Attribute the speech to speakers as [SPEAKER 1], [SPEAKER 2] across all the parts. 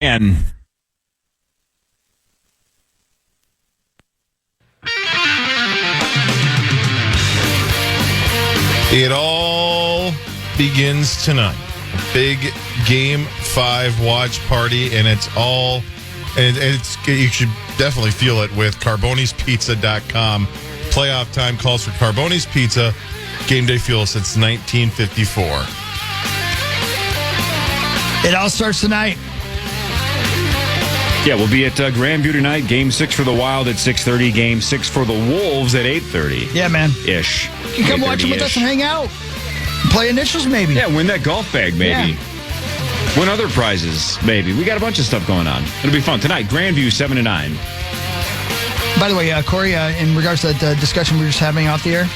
[SPEAKER 1] And
[SPEAKER 2] it all begins tonight. A big Game 5 watch party, and it's you should definitely feel it with Carboni'sPizza.com. Playoff time calls for Carboni's Pizza. Game day fuel since 1954.
[SPEAKER 3] It all starts tonight.
[SPEAKER 1] yeah, we'll be at Grandview tonight. Game 6 for the Wild at 6:30. Game 6 for the Wolves at 8:30.
[SPEAKER 3] Yeah, man.
[SPEAKER 1] Ish.
[SPEAKER 3] You can come watch them with us and hang out. Play initials, maybe.
[SPEAKER 1] Yeah, win that golf bag, maybe.
[SPEAKER 3] Yeah.
[SPEAKER 1] Win other prizes, maybe. We got a bunch of stuff going on. It'll be fun. Tonight, Grandview, 7 to 9.
[SPEAKER 3] By the way, Corey, in regards to that discussion we were just having off the air,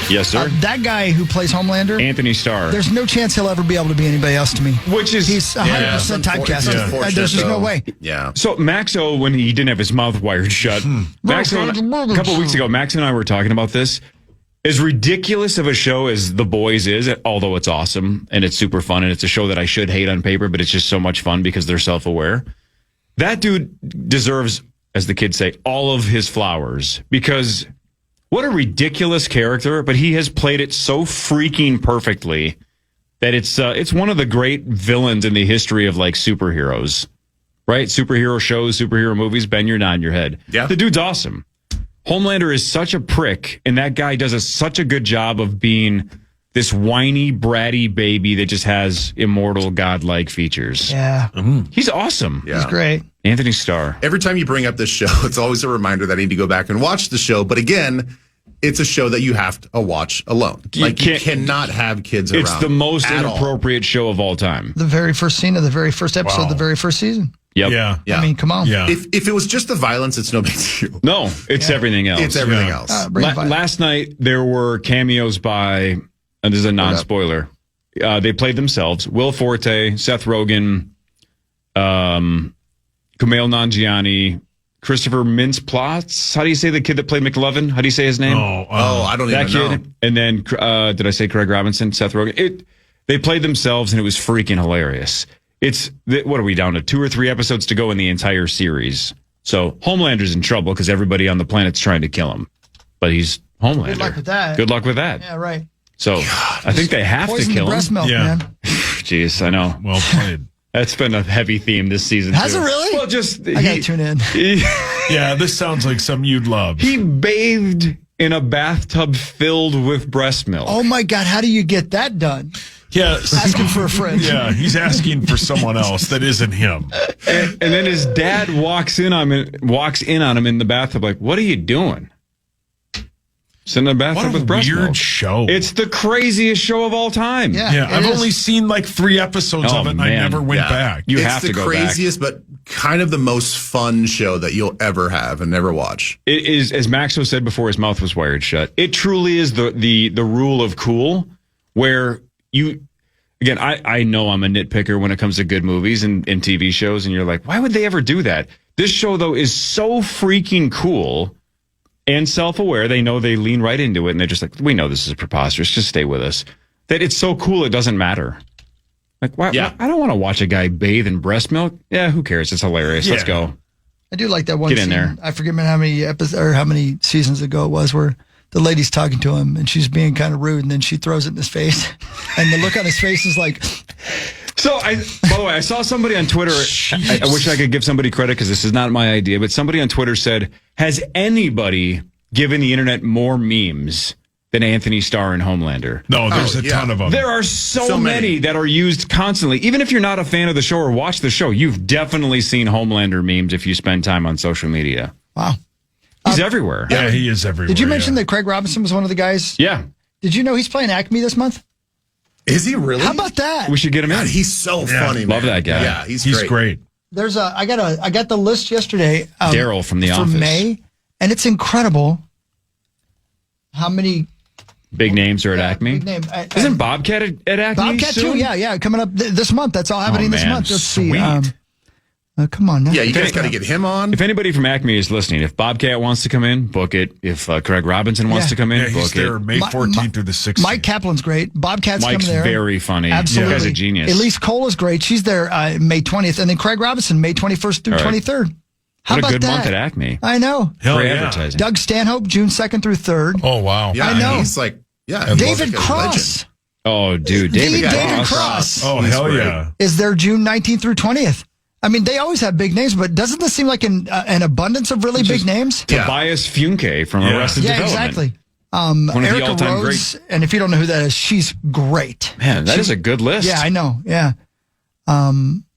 [SPEAKER 1] Yes, sir.
[SPEAKER 3] that guy who plays Homelander,
[SPEAKER 1] Anthony Starr.
[SPEAKER 3] there's no chance he'll ever be able to be anybody else to me.
[SPEAKER 1] Which is...
[SPEAKER 3] He's 100% typecast.
[SPEAKER 4] Yeah.
[SPEAKER 3] There's just no way.
[SPEAKER 4] Yeah.
[SPEAKER 1] So Maxo, when he didn't have his mouth wired shut, Maxo, a couple of weeks ago, Max and I were talking about this. As ridiculous of a show as The Boys is, although it's awesome and it's super fun and it's a show that I should hate on paper, but it's just so much fun because they're self-aware. That dude deserves, as the kids say, all of his flowers, because what a ridiculous character, but he has played it so freaking perfectly that it's one of the great villains in the history of like superheroes, right? Superhero shows, superhero movies. Ben, you're nodding your head.
[SPEAKER 4] Yeah.
[SPEAKER 1] The dude's awesome. Homelander is such a prick, and that guy does such a good job of being this whiny, bratty baby that just has immortal, godlike features.
[SPEAKER 3] Yeah.
[SPEAKER 1] He's awesome.
[SPEAKER 4] Yeah.
[SPEAKER 3] He's great.
[SPEAKER 1] Anthony Starr.
[SPEAKER 4] Every time you bring up this show, it's always a reminder that I need to go back and watch the show. But again, it's a show that you have to watch alone. You cannot have kids around.
[SPEAKER 1] It's the most
[SPEAKER 4] at
[SPEAKER 1] inappropriate show of all time.
[SPEAKER 3] The very first scene of the very first episode of the very first season.
[SPEAKER 1] Yep.
[SPEAKER 2] Yeah.
[SPEAKER 4] Yeah.
[SPEAKER 3] I mean, come on.
[SPEAKER 2] Yeah.
[SPEAKER 4] If it was just the violence, it's no big deal.
[SPEAKER 1] No, it's everything else.
[SPEAKER 4] It's everything else.
[SPEAKER 3] Bring it by.
[SPEAKER 1] Last night, there were cameos by, and this is a non-spoiler, they played themselves. Will Forte, Seth Rogen, Kumail Nanjiani, Christopher Mintz-Plasse. How do you say the kid that played McLovin? How do you say his name?
[SPEAKER 4] I don't
[SPEAKER 1] That
[SPEAKER 4] even know.
[SPEAKER 1] kid. And then, did I say Craig Robinson, Seth Rogen? They played themselves, and it was freaking hilarious. What are we down to? 2 or 3 episodes to go in the entire series. So Homelander's in trouble because everybody on the planet's trying to kill him. But he's Homelander.
[SPEAKER 3] Good luck with that.
[SPEAKER 1] Good luck with that.
[SPEAKER 3] Yeah, right.
[SPEAKER 1] So I think they have to
[SPEAKER 3] Poison
[SPEAKER 1] kill
[SPEAKER 3] the breast
[SPEAKER 1] him.
[SPEAKER 3] milk,
[SPEAKER 2] Yeah.
[SPEAKER 3] man.
[SPEAKER 1] Jeez, I know.
[SPEAKER 2] Well played.
[SPEAKER 1] That's been a heavy theme this season.
[SPEAKER 3] Has
[SPEAKER 1] too.
[SPEAKER 3] it really?
[SPEAKER 1] Well, just
[SPEAKER 3] I gotta tune in.
[SPEAKER 2] Yeah, this sounds like something you'd love.
[SPEAKER 1] He bathed in a bathtub filled with breast milk.
[SPEAKER 3] Oh my God, how do you get that done?
[SPEAKER 2] Yeah,
[SPEAKER 3] Asking for a friend.
[SPEAKER 2] Yeah, he's asking for someone else that isn't him.
[SPEAKER 1] And then his dad walks in on him in the bathtub, like, "What are you doing?" Sitting in the bathtub
[SPEAKER 2] What a
[SPEAKER 1] with breast
[SPEAKER 2] weird
[SPEAKER 1] milk.
[SPEAKER 2] show.
[SPEAKER 1] It's the craziest show of all time.
[SPEAKER 3] Yeah,
[SPEAKER 2] I've
[SPEAKER 3] it is.
[SPEAKER 2] only seen like 3 episodes
[SPEAKER 1] Oh,
[SPEAKER 2] of it, and I
[SPEAKER 1] man.
[SPEAKER 2] never went back.
[SPEAKER 1] You
[SPEAKER 4] It's
[SPEAKER 1] have to
[SPEAKER 4] the
[SPEAKER 1] go back.
[SPEAKER 4] craziest, but kind of the most fun show that you'll ever have and never watch.
[SPEAKER 1] It is, as Maxo said before his mouth was wired shut, it truly is the rule of cool where you, again, I know I'm a nitpicker when it comes to good movies and TV shows, and you're like, why would they ever do that? This show, though, is so freaking cool and self-aware. They know they lean right into it, and they're just like, we know this is preposterous. Just stay with us. That it's so cool it doesn't matter. Like, why?
[SPEAKER 4] Yeah.
[SPEAKER 1] I don't want to watch a guy bathe in breast milk. Yeah, who cares? It's hilarious. Let's
[SPEAKER 2] Yeah.
[SPEAKER 1] go.
[SPEAKER 3] I do like that one
[SPEAKER 1] Get in
[SPEAKER 3] scene.
[SPEAKER 1] there.
[SPEAKER 3] I forget how many episodes or how many seasons ago it was where the lady's talking to him and she's being kind of rude, and then she throws it in his face, and the look on his face is like.
[SPEAKER 1] So, by the way, I saw somebody on Twitter. I wish I could give somebody credit because this is not my idea, but somebody on Twitter said, "Has anybody given the internet more memes than Anthony Starr and Homelander?"
[SPEAKER 2] No, there's a ton of them.
[SPEAKER 1] There are so
[SPEAKER 4] So
[SPEAKER 1] many
[SPEAKER 4] many
[SPEAKER 1] that are used constantly. Even if you're not a fan of the show or watch the show, you've definitely seen Homelander memes if you spend time on social media.
[SPEAKER 3] Wow.
[SPEAKER 1] He's everywhere.
[SPEAKER 2] Yeah, he is everywhere.
[SPEAKER 3] Did you mention
[SPEAKER 2] yeah.
[SPEAKER 3] that Craig Robinson was one of the guys?
[SPEAKER 1] Yeah.
[SPEAKER 3] Did you know he's playing Acme this month?
[SPEAKER 4] Is he really?
[SPEAKER 3] How about that?
[SPEAKER 1] We should get him
[SPEAKER 4] God,
[SPEAKER 1] in.
[SPEAKER 4] he's so funny, man.
[SPEAKER 1] Love that guy.
[SPEAKER 4] Yeah, he's
[SPEAKER 2] He's great.
[SPEAKER 3] There's I got the list yesterday.
[SPEAKER 1] Daryl from The
[SPEAKER 3] for
[SPEAKER 1] Office.
[SPEAKER 3] May, and it's incredible how many
[SPEAKER 1] Big names are at Acme.
[SPEAKER 3] big name.
[SPEAKER 1] Isn't Bobcat at Acme?
[SPEAKER 3] Bobcat
[SPEAKER 1] soon?
[SPEAKER 3] too? Yeah, coming up this month. That's all happening this
[SPEAKER 1] man,
[SPEAKER 3] month. Let's
[SPEAKER 1] sweet.
[SPEAKER 3] see. Come on now.
[SPEAKER 4] Yeah, you guys got to get him on.
[SPEAKER 1] If anybody from Acme is listening, if Bobcat wants to come in, book it. If Craig Robinson wants to come in,
[SPEAKER 5] he's
[SPEAKER 1] book
[SPEAKER 5] there
[SPEAKER 1] it.
[SPEAKER 5] May 14th through the 16th.
[SPEAKER 3] Mike Kaplan's great. Bobcat's
[SPEAKER 1] Mike's
[SPEAKER 3] coming there.
[SPEAKER 1] very funny.
[SPEAKER 3] Absolutely.
[SPEAKER 1] You guys are genius.
[SPEAKER 3] Elise Cole is great. She's there May 20th. And then Craig Robinson, May 21st through 23rd. How
[SPEAKER 1] what
[SPEAKER 3] about
[SPEAKER 1] a good
[SPEAKER 3] that?
[SPEAKER 1] month at Acme.
[SPEAKER 3] I know.
[SPEAKER 5] Hell
[SPEAKER 1] Free
[SPEAKER 5] yeah.
[SPEAKER 1] advertising.
[SPEAKER 3] Doug Stanhope, June 2nd through 3rd.
[SPEAKER 2] Oh, wow.
[SPEAKER 4] Yeah,
[SPEAKER 3] I know.
[SPEAKER 4] He's like,
[SPEAKER 3] David Cross.
[SPEAKER 1] Oh, dude.
[SPEAKER 3] David
[SPEAKER 1] Cross.
[SPEAKER 3] Cross
[SPEAKER 5] Oh, hell yeah.
[SPEAKER 3] is there June 19th through 20th. I mean, they always have big names, but doesn't this seem like an abundance of really big names?
[SPEAKER 1] Tobias Funke from Arrested
[SPEAKER 3] Yeah,
[SPEAKER 1] Development.
[SPEAKER 3] exactly.
[SPEAKER 1] One of the
[SPEAKER 3] Erica
[SPEAKER 1] all-time
[SPEAKER 3] Rose,
[SPEAKER 1] greats.
[SPEAKER 3] and if you don't know who that is, she's great.
[SPEAKER 1] Man, that is a good list.
[SPEAKER 3] Yeah, I know. Yeah.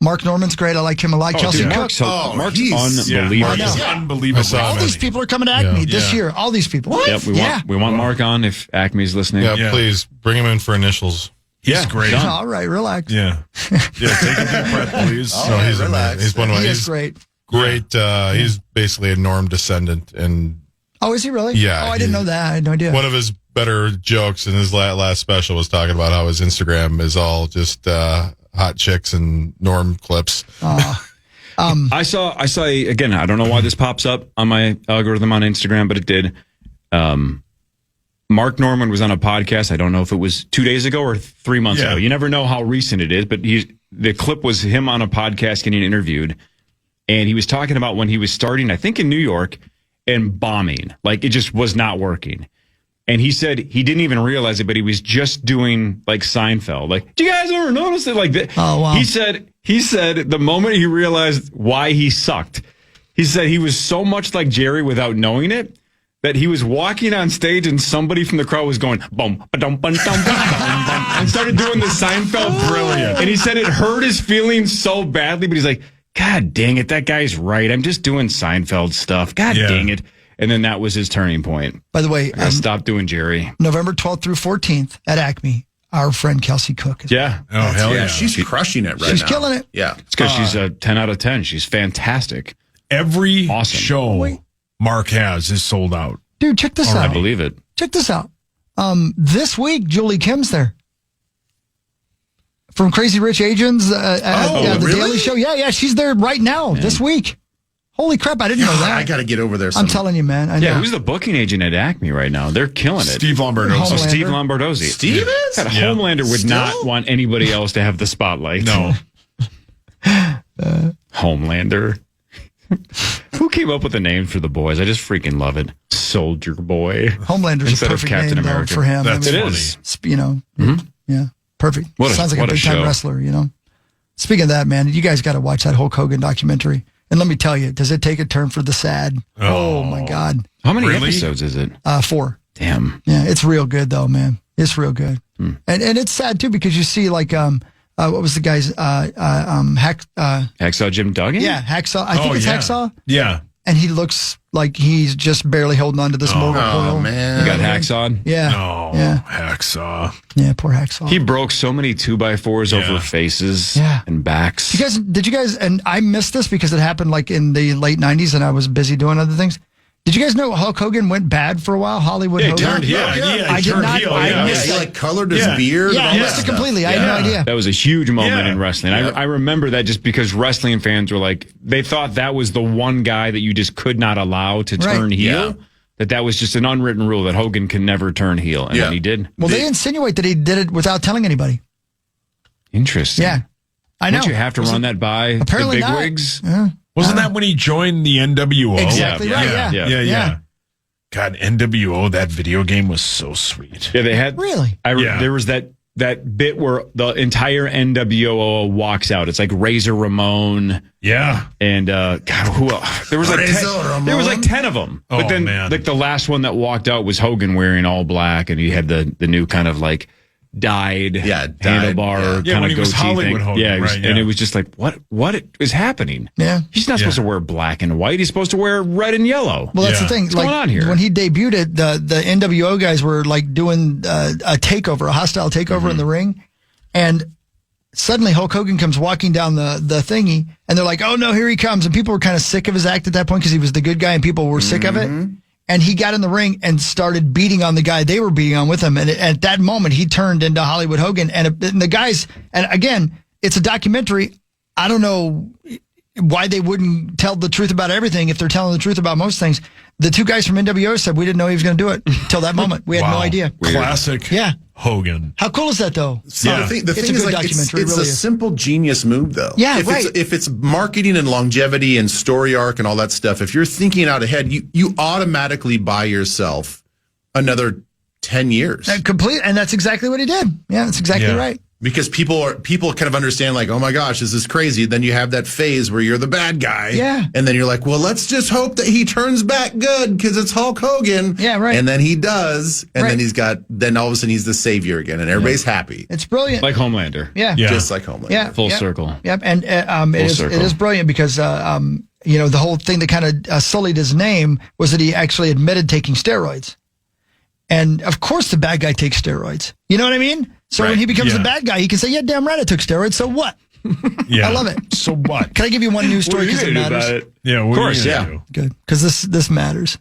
[SPEAKER 3] Mark Norman's great. I like him a lot. Chelsea
[SPEAKER 1] dude,
[SPEAKER 3] Cook.
[SPEAKER 1] Mark's
[SPEAKER 4] he's-
[SPEAKER 1] unbelievable.
[SPEAKER 3] I know.
[SPEAKER 5] He's unbelievable.
[SPEAKER 2] I saw
[SPEAKER 3] All
[SPEAKER 2] him.
[SPEAKER 3] these people are coming to Acme this year. All these people. What?
[SPEAKER 1] Yep, we want Mark on if Acme's listening.
[SPEAKER 2] Yeah, please bring him in for initials.
[SPEAKER 5] He's great.
[SPEAKER 1] done.
[SPEAKER 3] All right, relax.
[SPEAKER 5] Yeah. Yeah, take a deep breath, please.
[SPEAKER 2] No, he's amazing. He's one of
[SPEAKER 3] He
[SPEAKER 2] my.
[SPEAKER 3] is
[SPEAKER 2] He's
[SPEAKER 3] great.
[SPEAKER 2] great. He's basically a Norm descendant, and
[SPEAKER 3] Oh, is he really?
[SPEAKER 2] Yeah,
[SPEAKER 3] Oh, I didn't know that. I had no idea.
[SPEAKER 2] one of his better jokes in his last special was talking about how his Instagram is all just hot chicks and Norm clips.
[SPEAKER 1] I saw again, I don't know why this pops up on my algorithm on Instagram, but it did. Mark Norman was on a podcast. I don't know if it was 2 days ago or 3 months ago. You never know how recent it is, but the clip was him on a podcast getting interviewed. And he was talking about when he was starting, I think in New York, and bombing. Like it just was not working. And he said he didn't even realize it, but he was just doing like Seinfeld. Like, do you guys ever notice it? Like that?
[SPEAKER 3] Oh, wow.
[SPEAKER 1] He said the moment he realized why he sucked, he said he was so much like Jerry without knowing it that he was walking on stage and somebody from the crowd was going boom, ba-dum, ba-dum, ba-dum, ba-dum, and started doing the Seinfeld brilliant. And he said it hurt his feelings so badly, but he's like, God dang it, that guy's right. I'm just doing Seinfeld stuff. God dang it. And then that was his turning point.
[SPEAKER 3] By the way,
[SPEAKER 1] I stopped doing Jerry.
[SPEAKER 3] November 12th through 14th at Acme, our friend Kelsey Cook.
[SPEAKER 1] Yeah.
[SPEAKER 5] Oh, hell yeah.
[SPEAKER 4] She's crushing it right now.
[SPEAKER 3] She's killing it.
[SPEAKER 4] Yeah.
[SPEAKER 1] It's because she's a 10 out of 10. She's fantastic.
[SPEAKER 5] Every
[SPEAKER 1] Awesome.
[SPEAKER 5] show Mark has is sold out.
[SPEAKER 3] Dude, check this
[SPEAKER 1] I
[SPEAKER 3] out.
[SPEAKER 1] believe it.
[SPEAKER 3] Check this out. This week, Julie Kim's there. From Crazy Rich Asians, the
[SPEAKER 4] really?
[SPEAKER 3] Daily Show. Yeah, she's there right now, this week. Holy crap, I didn't know that.
[SPEAKER 4] I got to get over there.
[SPEAKER 3] I'm telling you, man. I know.
[SPEAKER 1] Yeah, who's the booking agent at Acme right now? They're killing it.
[SPEAKER 5] Steve Lombardozzi.
[SPEAKER 3] Homelander.
[SPEAKER 1] Steve Lombardozzi.
[SPEAKER 4] Steve is?
[SPEAKER 1] God, Homelander would not want anybody else to have the spotlight.
[SPEAKER 5] No.
[SPEAKER 1] Homelander. Who came up with the name for the boys? I just freaking love it. Soldier Boy.
[SPEAKER 3] Homelander's
[SPEAKER 1] Instead
[SPEAKER 3] a
[SPEAKER 1] of
[SPEAKER 3] perfect
[SPEAKER 1] Captain
[SPEAKER 3] name though,
[SPEAKER 1] America.
[SPEAKER 3] for him.
[SPEAKER 5] That's
[SPEAKER 3] I mean,
[SPEAKER 1] It
[SPEAKER 5] funny.
[SPEAKER 1] is.
[SPEAKER 3] you know, yeah, perfect.
[SPEAKER 1] What a-
[SPEAKER 3] Sounds like
[SPEAKER 1] what
[SPEAKER 3] a
[SPEAKER 1] a
[SPEAKER 3] big time
[SPEAKER 1] show.
[SPEAKER 3] wrestler, you know. Speaking of that, man, you guys got to watch that Hulk Hogan documentary. And let me tell you, does it take a turn for the sad? Oh my God.
[SPEAKER 1] How many
[SPEAKER 5] Really?
[SPEAKER 1] episodes is it?
[SPEAKER 3] 4.
[SPEAKER 1] Damn.
[SPEAKER 3] Yeah, it's real good though, man. It's real good. And it's sad too because you see like what was the guy's
[SPEAKER 1] Hacksaw Jim Duggan?
[SPEAKER 3] yeah, Hacksaw. I think it's Hacksaw.
[SPEAKER 5] Yeah.
[SPEAKER 3] And he looks like he's just barely holding on to this motor coil.
[SPEAKER 4] Oh, man.
[SPEAKER 1] You got hacksawed?
[SPEAKER 3] Yeah.
[SPEAKER 5] Oh,
[SPEAKER 3] Yeah.
[SPEAKER 5] hacksaw.
[SPEAKER 3] Yeah, poor Hacksaw.
[SPEAKER 1] He broke so many 2x4s
[SPEAKER 5] Yeah.
[SPEAKER 1] over faces
[SPEAKER 3] Yeah.
[SPEAKER 1] and backs.
[SPEAKER 3] Did you guys, and I missed this because it happened like in the late 90s and I was busy doing other things. Did you guys know Hulk Hogan went bad for a while? Hollywood
[SPEAKER 1] Yeah, he
[SPEAKER 3] Hogan?
[SPEAKER 1] turned heel.
[SPEAKER 3] I did
[SPEAKER 5] turned
[SPEAKER 3] not.
[SPEAKER 5] heel,
[SPEAKER 3] I
[SPEAKER 5] yeah.
[SPEAKER 3] missed
[SPEAKER 4] He
[SPEAKER 3] it.
[SPEAKER 4] like colored his
[SPEAKER 5] Yeah.
[SPEAKER 4] beard.
[SPEAKER 3] Yeah,
[SPEAKER 4] and
[SPEAKER 3] I
[SPEAKER 4] all
[SPEAKER 3] missed
[SPEAKER 4] that
[SPEAKER 3] it
[SPEAKER 4] stuff.
[SPEAKER 3] completely. I had no idea.
[SPEAKER 1] That was a huge moment
[SPEAKER 5] Yeah.
[SPEAKER 1] in wrestling. I remember that just because wrestling fans were like, they thought that was the one guy that you just could not allow to
[SPEAKER 3] Right.
[SPEAKER 1] turn heel.
[SPEAKER 4] Yeah.
[SPEAKER 1] That was just an unwritten rule that Hogan can never turn heel. And
[SPEAKER 4] Yeah.
[SPEAKER 1] then he did.
[SPEAKER 3] Well, they insinuate that he did it without telling anybody.
[SPEAKER 1] Interesting.
[SPEAKER 3] Yeah. I know.
[SPEAKER 1] Don't you have to run that by
[SPEAKER 3] Apparently
[SPEAKER 1] the big
[SPEAKER 3] not.
[SPEAKER 1] wigs?
[SPEAKER 5] Wasn't that when he joined the NWO?
[SPEAKER 3] Exactly right, yeah.
[SPEAKER 5] Yeah. God, NWO, that video game was so sweet.
[SPEAKER 1] Yeah, they had.
[SPEAKER 3] Really?
[SPEAKER 5] Yeah.
[SPEAKER 1] There was that bit where the entire NWO walks out. It's like Razor Ramon
[SPEAKER 5] Yeah.
[SPEAKER 1] and God, who else? There was like
[SPEAKER 4] Razor Ramon.
[SPEAKER 1] there was like 10 of them.
[SPEAKER 5] Oh,
[SPEAKER 1] But then
[SPEAKER 5] man.
[SPEAKER 1] like the last one that walked out was Hogan wearing all black, and he had the new kind of like dyed handlebar
[SPEAKER 5] Yeah,
[SPEAKER 1] kind
[SPEAKER 5] when
[SPEAKER 1] of
[SPEAKER 5] he was
[SPEAKER 1] goatee
[SPEAKER 5] Hollywood
[SPEAKER 1] thing.
[SPEAKER 5] Hogan,
[SPEAKER 1] yeah,
[SPEAKER 5] right,
[SPEAKER 1] and
[SPEAKER 5] yeah.
[SPEAKER 1] it was just like what is happening?
[SPEAKER 3] Yeah.
[SPEAKER 1] He's not supposed to wear black and white. He's supposed to wear red and yellow.
[SPEAKER 3] Well, that's
[SPEAKER 5] Yeah.
[SPEAKER 3] the thing.
[SPEAKER 1] What's
[SPEAKER 3] like
[SPEAKER 1] going on here?
[SPEAKER 3] when he debuted it, the NWO guys were like doing a takeover, a hostile takeover in the ring, and suddenly Hulk Hogan comes walking down the thingy, and they're like, "Oh no, here he comes!" And people were kind of sick of his act at that point because he was the good guy, and people were sick of it. And he got in the ring and started beating on the guy they were beating on with him. And at that moment, he turned into Hollywood Hogan. And the guys, and again, it's a documentary. I don't know why they wouldn't tell the truth about everything if they're telling the truth about most things. The two guys from NWO said we didn't know he was going to do it till that moment. We had no idea.
[SPEAKER 5] Classic.
[SPEAKER 3] Yeah.
[SPEAKER 5] How
[SPEAKER 3] cool is that, though?
[SPEAKER 4] So the thing
[SPEAKER 3] it's a
[SPEAKER 4] is,
[SPEAKER 3] good
[SPEAKER 4] like,
[SPEAKER 3] documentary.
[SPEAKER 4] it's
[SPEAKER 3] really
[SPEAKER 4] a
[SPEAKER 3] is.
[SPEAKER 4] simple genius move, though.
[SPEAKER 3] Yeah,
[SPEAKER 4] If it's marketing and longevity and story arc and all that stuff, if you're thinking out ahead, you automatically buy yourself another 10 years.
[SPEAKER 3] And that's exactly what he did. Yeah, that's exactly right.
[SPEAKER 4] Because people kind of understand, like, oh my gosh, this is crazy. Then you have that phase where you're the bad guy.
[SPEAKER 3] Yeah.
[SPEAKER 4] And then you're like, well, let's just hope that he turns back good because it's Hulk Hogan.
[SPEAKER 3] Yeah, right.
[SPEAKER 4] And then he does. And then all of a sudden he's the savior again and everybody's happy.
[SPEAKER 3] It's brilliant.
[SPEAKER 1] Like Homelander.
[SPEAKER 3] Yeah.
[SPEAKER 4] Just like Homelander.
[SPEAKER 3] Yeah.
[SPEAKER 1] Full circle.
[SPEAKER 3] Yep. And it is brilliant because, the whole thing that kind of sullied his name was that he actually admitted taking steroids. And of course the bad guy takes steroids. You know what I mean? So when he becomes the bad guy, he can say, yeah, damn right I took steroids. So what?
[SPEAKER 5] Yeah.
[SPEAKER 3] I love it.
[SPEAKER 5] So what?
[SPEAKER 3] Can I give you one news story because it matters?
[SPEAKER 5] Yeah,
[SPEAKER 1] of course, yeah.
[SPEAKER 3] Good. Because this matters.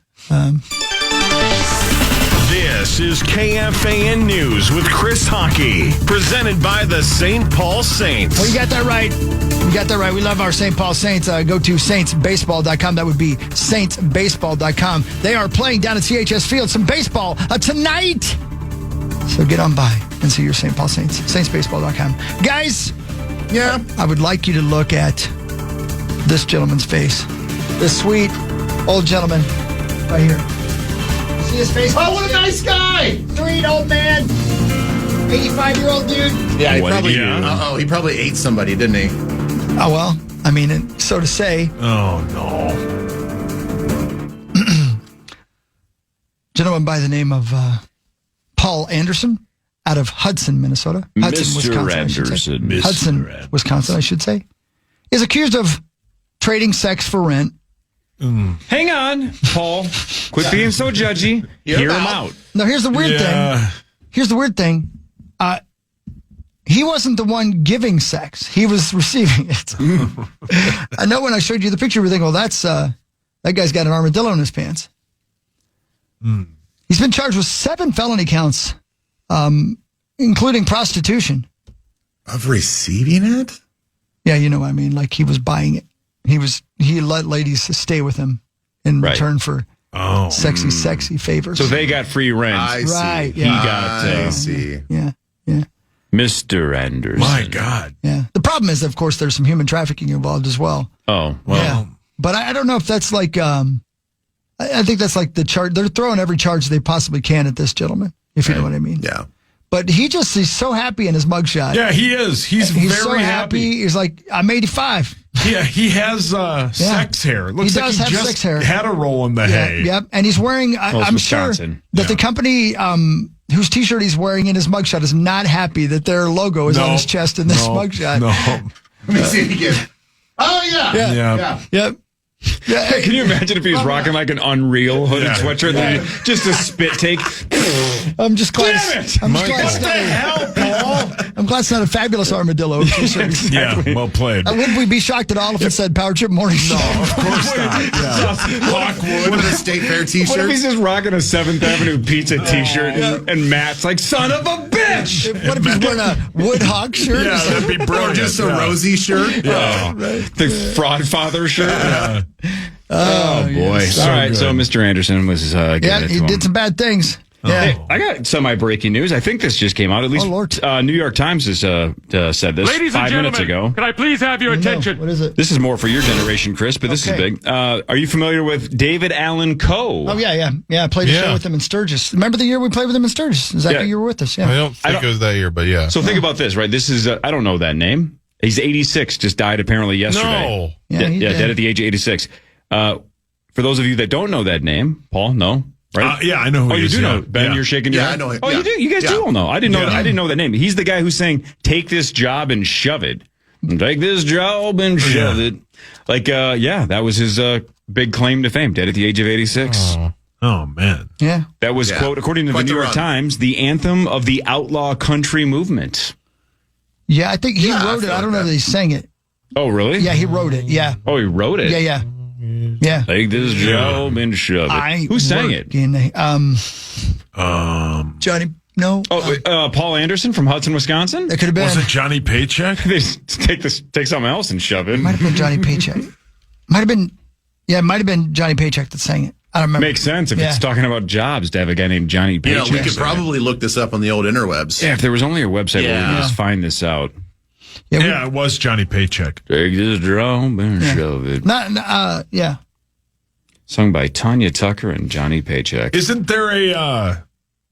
[SPEAKER 6] This is KFAN News with Chris Hockey, presented by the St. Paul Saints.
[SPEAKER 3] Well, you got that right. You got that right. We love our St. Paul Saints. Go to saintsbaseball.com. That would be saintsbaseball.com. They are playing down at CHS Field some baseball tonight. So get on by and see your St. Paul Saints. Saintsbaseball.com. Guys, I would like you to look at this gentleman's face. This sweet old gentleman right here. See his face? Oh, what a nice guy! Sweet old man. 85-year-old dude.
[SPEAKER 4] Yeah, he probably ate somebody, didn't he?
[SPEAKER 3] Oh, well, I mean, so to say.
[SPEAKER 5] Oh, no.
[SPEAKER 3] Gentleman by the name of Paul Anderson out of Hudson, Minnesota.
[SPEAKER 1] Mr. Anderson.
[SPEAKER 3] Hudson, Wisconsin, I should say. Is accused of trading sex for rent.
[SPEAKER 1] Hang on, Paul. Quit being so judgy. Hear him out.
[SPEAKER 3] No, here's the weird thing. Here's the weird thing. He wasn't the one giving sex. He was receiving it. I know when I showed you the picture, we think, well, that guy's got an armadillo in his pants. He's been charged with 7 felony counts, including prostitution.
[SPEAKER 4] Of receiving it?
[SPEAKER 3] Yeah, you know what I mean. Like he was buying it. He let ladies stay with him in return for sexy favors.
[SPEAKER 1] So they got free rent.
[SPEAKER 4] I see.
[SPEAKER 3] Right,
[SPEAKER 1] He got.
[SPEAKER 4] I see.
[SPEAKER 3] Yeah.
[SPEAKER 1] Mr. Anderson.
[SPEAKER 5] My God.
[SPEAKER 3] Yeah. The problem is, of course, there's some human trafficking involved as well.
[SPEAKER 1] Oh, well.
[SPEAKER 3] Yeah. But I don't know if that's like, I think that's like the charge. They're throwing every charge they possibly can at this gentleman, if you know what I mean.
[SPEAKER 4] Yeah.
[SPEAKER 3] But he's so happy in his mugshot.
[SPEAKER 5] Yeah, he is. He's very
[SPEAKER 3] so happy. He's like, I'm 85.
[SPEAKER 5] Yeah, he has sex hair. Looks
[SPEAKER 3] He
[SPEAKER 5] like
[SPEAKER 3] does
[SPEAKER 5] he
[SPEAKER 3] have
[SPEAKER 5] just
[SPEAKER 3] sex hair.
[SPEAKER 5] had a roll in the hay.
[SPEAKER 3] Yep. And he's wearing, I'm sure
[SPEAKER 1] Wisconsin.
[SPEAKER 3] that the company whose T-shirt he's wearing in his mugshot is not happy that their logo is on his chest in this mugshot.
[SPEAKER 5] No.
[SPEAKER 4] Let me see it again. Oh, yeah.
[SPEAKER 3] Yep. Yeah.
[SPEAKER 1] Can you imagine if he was rocking like an Unreal hooded sweatshirt? Then just a spit take.
[SPEAKER 3] I'm just glad.
[SPEAKER 1] Damn it!
[SPEAKER 3] I'm
[SPEAKER 5] What
[SPEAKER 3] glad
[SPEAKER 5] the hell, Paul?
[SPEAKER 3] I'm glad it's not a fabulous armadillo T-shirt.
[SPEAKER 5] Yeah, well played.
[SPEAKER 3] Would we be shocked at all if it said Power Trip Morning Show?
[SPEAKER 5] No, of course not. Yeah. Lockwood.
[SPEAKER 4] What a State Fair
[SPEAKER 1] What
[SPEAKER 4] T-shirt.
[SPEAKER 1] if he's just rocking a 7th Avenue pizza T-shirt and Matt's like, son of a bitch?
[SPEAKER 3] What if he's wearing a Woodhawk shirt?
[SPEAKER 5] Yeah, that'd be
[SPEAKER 4] Or
[SPEAKER 5] brilliant.
[SPEAKER 4] just a Rosie shirt.
[SPEAKER 5] Yeah.
[SPEAKER 1] The Fraud Father shirt?
[SPEAKER 5] Yeah.
[SPEAKER 1] Oh, boy.
[SPEAKER 5] So
[SPEAKER 1] All right,
[SPEAKER 5] good.
[SPEAKER 1] so Mr. Anderson was giving
[SPEAKER 3] Yeah,
[SPEAKER 1] it to
[SPEAKER 3] he
[SPEAKER 1] him.
[SPEAKER 3] did some bad things. Yeah.
[SPEAKER 1] Hey, I got semi-breaking news. I think this just came out. At least
[SPEAKER 3] Lord.
[SPEAKER 1] New York Times has said this
[SPEAKER 7] Ladies
[SPEAKER 1] 5
[SPEAKER 7] and
[SPEAKER 1] minutes
[SPEAKER 7] gentlemen,
[SPEAKER 1] ago.
[SPEAKER 7] can I please have your attention?
[SPEAKER 3] What is it?
[SPEAKER 1] This is more for your generation, Chris, but this is
[SPEAKER 3] Okay.
[SPEAKER 1] big. Are you familiar with David Allen Coe?
[SPEAKER 3] Oh, yeah. I played a show with him in Sturgis. Remember the year we played with him in Sturgis? Exactly, you were with us. Yeah.
[SPEAKER 2] I don't think it was that year, but yeah.
[SPEAKER 1] So think about this, right? This is, I don't know that name. He's 86, just died apparently yesterday.
[SPEAKER 2] No.
[SPEAKER 3] Yeah, he did.
[SPEAKER 1] dead at the age of 86. For those of you that don't know that name, Paul, no? Right?
[SPEAKER 5] Yeah, I know who
[SPEAKER 1] Oh,
[SPEAKER 5] he
[SPEAKER 1] you
[SPEAKER 5] is.
[SPEAKER 1] do know.
[SPEAKER 5] Yeah.
[SPEAKER 1] Ben,
[SPEAKER 5] Yeah.
[SPEAKER 1] you're shaking your
[SPEAKER 4] Yeah,
[SPEAKER 1] head.
[SPEAKER 4] I know him.
[SPEAKER 1] Oh,
[SPEAKER 4] Yeah.
[SPEAKER 1] you do? You guys
[SPEAKER 4] Yeah.
[SPEAKER 1] do all know. I didn't know.
[SPEAKER 5] Yeah.
[SPEAKER 1] I didn't know that name. He's the guy who's saying, "Take this job and shove it. Take this job and shove it." Like, that was his big claim to fame. Dead at the age of 86.
[SPEAKER 5] Oh, man.
[SPEAKER 3] Yeah.
[SPEAKER 1] That was, quote, according to
[SPEAKER 4] Quite
[SPEAKER 1] the
[SPEAKER 4] the
[SPEAKER 1] New York
[SPEAKER 4] run.
[SPEAKER 1] Times, the anthem of the outlaw country movement.
[SPEAKER 3] Yeah, I think he
[SPEAKER 4] Yeah, I
[SPEAKER 3] wrote it.
[SPEAKER 4] feel
[SPEAKER 3] I don't
[SPEAKER 4] like
[SPEAKER 3] know
[SPEAKER 4] that.
[SPEAKER 3] that he sang it.
[SPEAKER 1] Oh, really?
[SPEAKER 3] Yeah, he wrote it. Yeah.
[SPEAKER 1] Oh, he wrote it?
[SPEAKER 3] Yeah.
[SPEAKER 1] Take this job and shove it. Who sang it?
[SPEAKER 3] Johnny No.
[SPEAKER 1] Paul Anderson from Hudson, Wisconsin?
[SPEAKER 3] It could have been.
[SPEAKER 5] Was it Johnny Paycheck?
[SPEAKER 1] They just take something else and shove it.
[SPEAKER 3] Might have been Johnny Paycheck. Might have been. Yeah, it might have been Johnny Paycheck that sang it. I don't remember.
[SPEAKER 1] Makes sense if it's talking about jobs to have a guy named Johnny Paycheck.
[SPEAKER 4] We could probably look this up on the old interwebs.
[SPEAKER 1] Yeah, if there was only a website where we could just find this out.
[SPEAKER 5] Yeah, it was Johnny Paycheck.
[SPEAKER 1] Take this drum and shove it.
[SPEAKER 3] Yeah.
[SPEAKER 1] Sung by Tanya Tucker and Johnny Paycheck.
[SPEAKER 5] Isn't there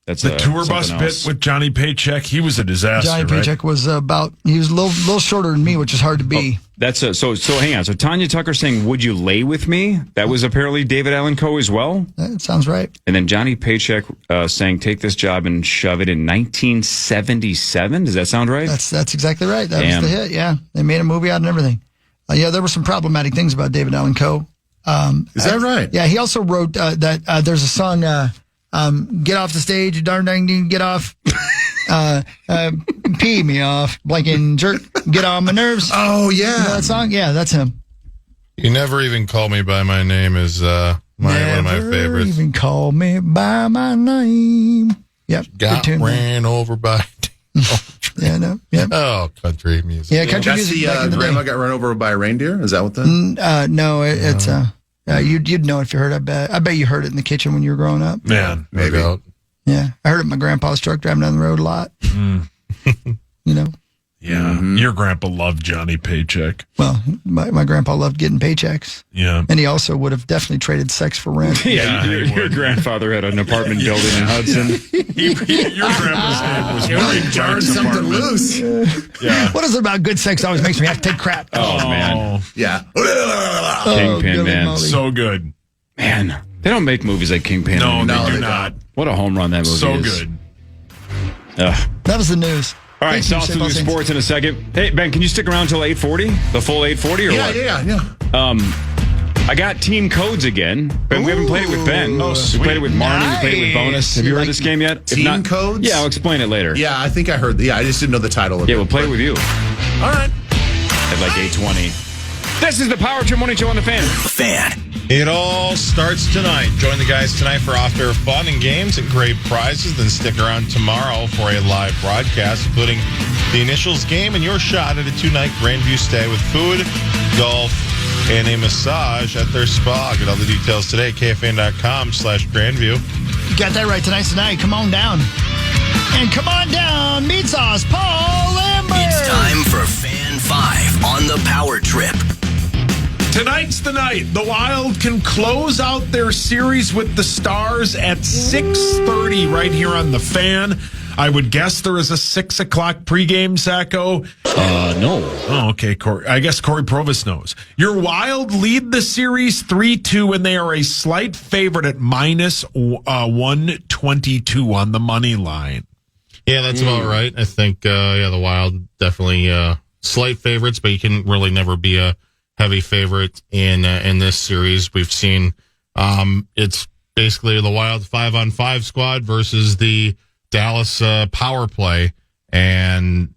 [SPEAKER 1] That's
[SPEAKER 5] the tour bus bit with Johnny Paycheck? He was a disaster.
[SPEAKER 3] Johnny Paycheck was he was a little shorter than me, which is hard to be.
[SPEAKER 1] So hang on. So Tanya Tucker saying, "Would you lay with me?" That was apparently David Allen Coe as well.
[SPEAKER 3] That sounds right.
[SPEAKER 1] And then Johnny Paycheck saying, "Take this job and shove it" in 1977. Does that sound right?
[SPEAKER 3] That's exactly right. That was the hit. Yeah, they made a movie out and everything. There were some problematic things about David Allen Coe.
[SPEAKER 4] Is that right?
[SPEAKER 3] Yeah, he also wrote that there's a song, "Get Off the Stage, you darn dang, get off." Pee me off, blanking jerk, get on my nerves.
[SPEAKER 4] Oh, yeah.
[SPEAKER 3] You know that song? Yeah, that's him.
[SPEAKER 2] You Never Even Call Me By My Name is one of my favorites.
[SPEAKER 3] Even call me by my name. Yep.
[SPEAKER 2] Got
[SPEAKER 3] good tune,
[SPEAKER 2] ran over by.
[SPEAKER 3] Yeah, no. Yep.
[SPEAKER 2] Oh, country music.
[SPEAKER 3] Yeah, country
[SPEAKER 4] That's
[SPEAKER 3] music. Back in
[SPEAKER 4] the
[SPEAKER 3] the
[SPEAKER 4] grandma
[SPEAKER 3] day.
[SPEAKER 4] got run over by a reindeer? Is that what the...
[SPEAKER 3] No, it's you'd know if you heard. I bet you heard it in the kitchen when you were growing up.
[SPEAKER 5] Man,
[SPEAKER 4] Maybe.
[SPEAKER 2] No doubt.
[SPEAKER 3] Yeah, I heard it in my grandpa's truck driving down the road a lot. You know.
[SPEAKER 5] Yeah, your grandpa loved Johnny Paycheck.
[SPEAKER 3] Well, my grandpa loved getting paychecks.
[SPEAKER 5] Yeah.
[SPEAKER 3] And he also would have definitely traded sex for rent.
[SPEAKER 1] Yeah, your grandfather had an apartment building in Hudson.
[SPEAKER 5] Your grandpa's name was Mike Clark's
[SPEAKER 4] something
[SPEAKER 5] apartment.
[SPEAKER 4] loose.
[SPEAKER 5] Yeah.
[SPEAKER 3] What is it about good sex always makes me have to take crap?
[SPEAKER 1] Oh, man.
[SPEAKER 4] Yeah.
[SPEAKER 1] Kingpin,
[SPEAKER 3] Billy
[SPEAKER 1] man.
[SPEAKER 3] Molly.
[SPEAKER 5] So good.
[SPEAKER 1] Man, they don't make movies like Kingpin
[SPEAKER 5] No,
[SPEAKER 1] anymore.
[SPEAKER 5] they do
[SPEAKER 4] they
[SPEAKER 5] not.
[SPEAKER 1] What a home run that movie
[SPEAKER 5] So
[SPEAKER 1] is.
[SPEAKER 5] good.
[SPEAKER 1] Ugh.
[SPEAKER 3] That was the news.
[SPEAKER 1] All right,
[SPEAKER 3] Thank you,
[SPEAKER 1] Sauce to
[SPEAKER 3] St.
[SPEAKER 1] do
[SPEAKER 3] Paul Saints.
[SPEAKER 1] sports in a second. Hey, Ben, can you stick around till 8:40? The full 8:40 or what?
[SPEAKER 4] Yeah.
[SPEAKER 1] I got team codes again. Ben, we haven't played it with Ben.
[SPEAKER 5] Oh,
[SPEAKER 1] we
[SPEAKER 5] sweet.
[SPEAKER 1] played it with Marnie. We played it with Bonus. Have you heard this game yet? If
[SPEAKER 4] Team
[SPEAKER 1] not-
[SPEAKER 4] codes?
[SPEAKER 1] Yeah, I'll explain it later.
[SPEAKER 4] Yeah, I think I heard. Yeah, I just didn't know the title of it.
[SPEAKER 1] Yeah, we'll play it with you
[SPEAKER 4] All right.
[SPEAKER 1] at like 8:20. This is the Power Trip Morning Show on the Fan.
[SPEAKER 2] It all starts tonight. Join the guys tonight for off-air fun and games and great prizes. Then stick around tomorrow for a live broadcast, including the Initials game and your shot at a 2-night Grandview stay with food, golf, and a massage at their spa. Get all the details today at KFAN.com/Grandview.
[SPEAKER 3] You got that right. Tonight's the night. Come on down. And come on down. Meat Sauce, Paul Lambert.
[SPEAKER 7] It's time for Fan 5 on the Power Trip.
[SPEAKER 5] Tonight's the night. The Wild can close out their series with the Stars at 6:30 right here on the Fan. I would guess there is a 6 o'clock pregame, Sacco.
[SPEAKER 1] No.
[SPEAKER 5] Oh, okay, Corey. I guess Corey Provis knows. Your Wild lead the series 3-2, and they are a slight favorite at minus 122 on the money line.
[SPEAKER 2] Yeah, that's about right. I think, the Wild definitely slight favorites, but you can really never be a heavy favorite in this series. We've seen it's basically the Wild 5-on-5 squad versus the Dallas power play, and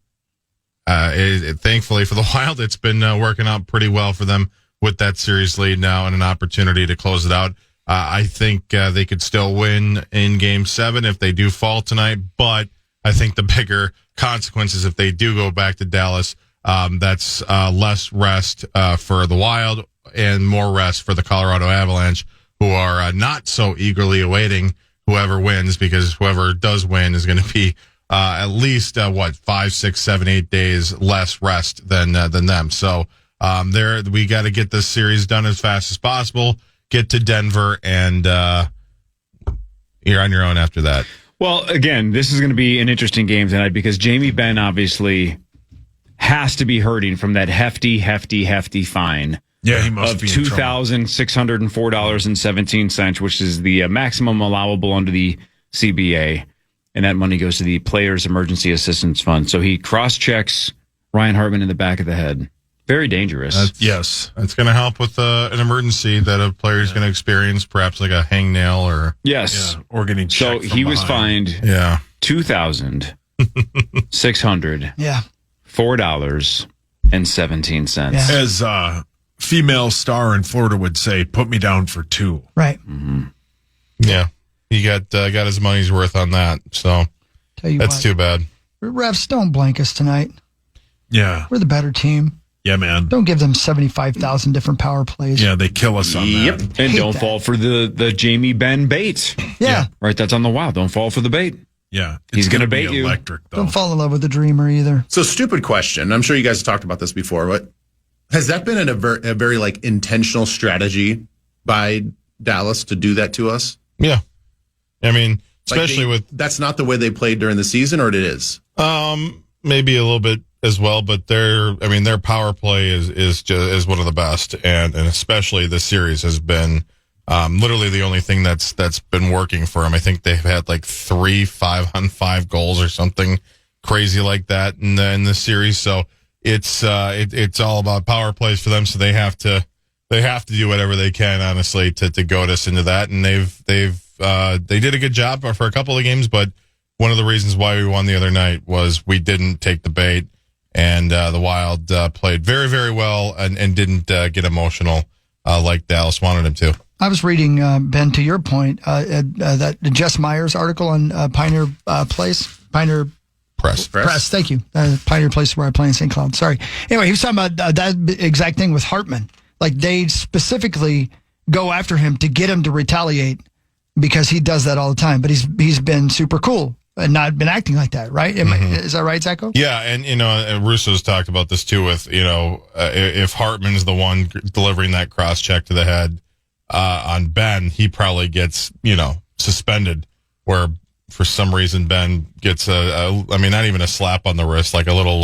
[SPEAKER 2] thankfully for the Wild, it's been working out pretty well for them with that series lead now and an opportunity to close it out. I think they could still win in Game 7 if they do fall tonight, but I think the bigger consequences if they do go back to Dallas, that's less rest for the Wild and more rest for the Colorado Avalanche, who are not so eagerly awaiting whoever wins, because whoever does win is going to be at least 5, 6, 7, 8 days less rest than them. So we got to get this series done as fast as possible. Get to Denver, and you're on your own after that.
[SPEAKER 1] Well, again, this is going to be an interesting game tonight because Jamie Benn obviously has to be hurting from that hefty fine.
[SPEAKER 5] Yeah, he must
[SPEAKER 1] of
[SPEAKER 5] be in trouble.
[SPEAKER 1] $2,604.17, which is the maximum allowable under the CBA. And that money goes to the Players Emergency Assistance Fund. So he cross-checks Ryan Hartman in the back of the head. Very dangerous.
[SPEAKER 5] Yes.
[SPEAKER 2] It's going to help with an emergency that a player is going to experience, perhaps like a hangnail or...
[SPEAKER 1] Yes.
[SPEAKER 5] Yeah, or getting
[SPEAKER 1] So
[SPEAKER 5] checked
[SPEAKER 1] he
[SPEAKER 5] from
[SPEAKER 1] was
[SPEAKER 5] behind.
[SPEAKER 1] fined
[SPEAKER 2] Yeah.
[SPEAKER 1] $2,604.17.
[SPEAKER 3] Yeah.
[SPEAKER 1] Yeah.
[SPEAKER 5] As female star in Florida would say, put me down for 2.
[SPEAKER 3] Right.
[SPEAKER 2] Yeah. He got his money's worth on that. So
[SPEAKER 3] tell you
[SPEAKER 2] That's
[SPEAKER 3] what.
[SPEAKER 2] too bad.
[SPEAKER 3] Refs, don't blank us tonight.
[SPEAKER 5] Yeah.
[SPEAKER 3] We're the better team.
[SPEAKER 5] Yeah, man.
[SPEAKER 3] Don't give them 75,000 different power plays.
[SPEAKER 5] Yeah, they kill us on
[SPEAKER 1] Yep.
[SPEAKER 5] that.
[SPEAKER 1] And
[SPEAKER 3] Hate
[SPEAKER 1] don't
[SPEAKER 3] that.
[SPEAKER 1] fall for the Jamie Ben bait.
[SPEAKER 3] Yeah.
[SPEAKER 1] Right, that's on the Wild. Don't fall for the bait.
[SPEAKER 5] Yeah.
[SPEAKER 1] He's gonna
[SPEAKER 5] be
[SPEAKER 1] bait you.
[SPEAKER 5] electric, though.
[SPEAKER 3] Don't fall in love with the dreamer either.
[SPEAKER 4] So, stupid question. I'm sure you guys have talked about this before, but has that been a very like intentional strategy by Dallas to do that to us?
[SPEAKER 2] Yeah. I mean,
[SPEAKER 4] Like
[SPEAKER 2] especially
[SPEAKER 4] that's not the way they played during the season, or it is?
[SPEAKER 2] maybe a little bit as well, but their power play is one of the best, and especially this series has been literally the only thing that's been working for them. I think they've had like 3 5-on-5 goals or something crazy like that in the series. So it's all about power plays for them. So they have to do whatever they can, honestly, to goad us into that. And they did a good job for a couple of games, but one of the reasons why we won the other night was we didn't take the bait, and the Wild played very, very well and didn't get emotional like Dallas wanted them to.
[SPEAKER 3] I was reading, Ben, to your point, that Jess Myers article on Pioneer Pioneer
[SPEAKER 2] Press.
[SPEAKER 3] Press. Thank you. Pioneer Place where I play in St. Cloud. Sorry. Anyway, he was talking about that exact thing with Hartman. Like, they specifically go after him to get him to retaliate because he does that all the time. But he's been super cool and not been acting like that, right? Is that right, Zacho?
[SPEAKER 2] Yeah, and Russo's talked about this too with, if Hartman's the one delivering that cross check to the head on Ben, he probably gets, suspended, where for some reason Ben gets not even a slap on the wrist, like a little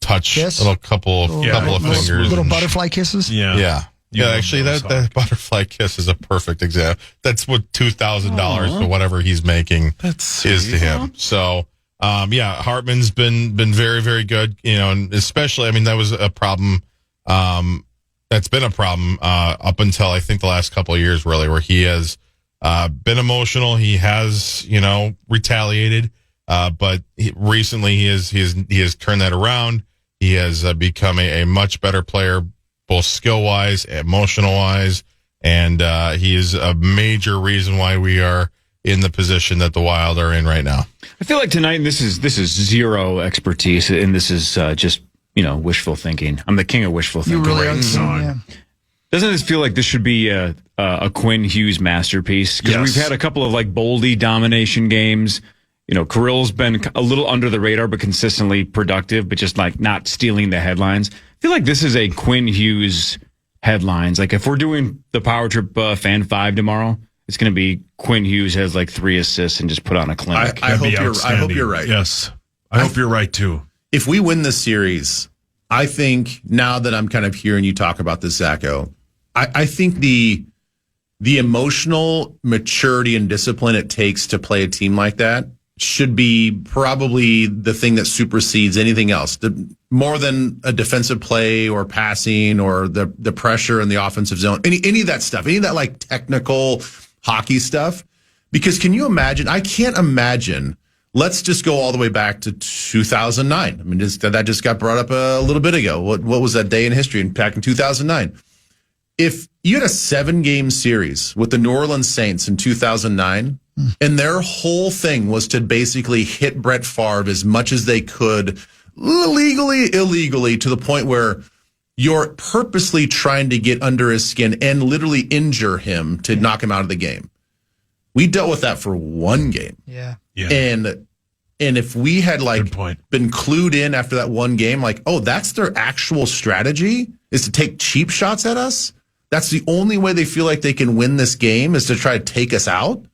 [SPEAKER 2] touch,
[SPEAKER 3] Kiss?
[SPEAKER 2] couple of fingers.
[SPEAKER 3] Little butterfly kisses?
[SPEAKER 2] Yeah. Yeah, actually, that butterfly kiss is a perfect example. That's what $2,000 for whatever he's making is to him. So, Hartman's been very, very good. And especially, that was a problem. That's been a problem up until I think the last couple of years, really, where he has been emotional. He has, retaliated, but recently he has turned that around. He has become a much better player, both skill-wise, emotional-wise, and he is a major reason why we are in the position that the Wild are in right now.
[SPEAKER 1] I feel like tonight, this is zero expertise, and this is just, wishful thinking. I'm the king of wishful thinking.
[SPEAKER 3] You really
[SPEAKER 1] Great
[SPEAKER 3] are.
[SPEAKER 1] song.
[SPEAKER 3] Yeah.
[SPEAKER 1] Doesn't this feel like this should be a Quinn Hughes masterpiece? Because we've had a couple of boldy domination games. Kirill's been a little under the radar, but consistently productive, but just not stealing the headlines. I feel like this is a Quinn Hughes headlines. If we're doing the Power Trip Fan 5 tomorrow, it's going to be Quinn Hughes has 3 assists and just put on a clinic.
[SPEAKER 4] I hope you're right.
[SPEAKER 5] Yes. I hope you're right, too.
[SPEAKER 4] If we win this series, I think, now that I'm kind of hearing you talk about this, Zacho, I think the emotional maturity and discipline it takes to play a team like that should be probably the thing that supersedes anything else. More than a defensive play or passing or the pressure in the offensive zone, any of that stuff, any of that technical hockey stuff. Because can you imagine? I can't imagine. Let's just go all the way back to 2009. That just got brought up a little bit ago. What was that day in history back in 2009? If you had a 7-game series with the New Orleans Saints in 2009, and their whole thing was to basically hit Brett Favre as much as they could, legally, illegally, to the point where you're purposely trying to get under his skin and literally injure him to knock him out of the game. We dealt with that for 1 game.
[SPEAKER 3] Yeah.
[SPEAKER 4] And if we had
[SPEAKER 5] Good point.
[SPEAKER 4] been clued in after that 1 game, that's their actual strategy is to take cheap shots at us. That's the only way they feel like they can win this game is to try to take us out.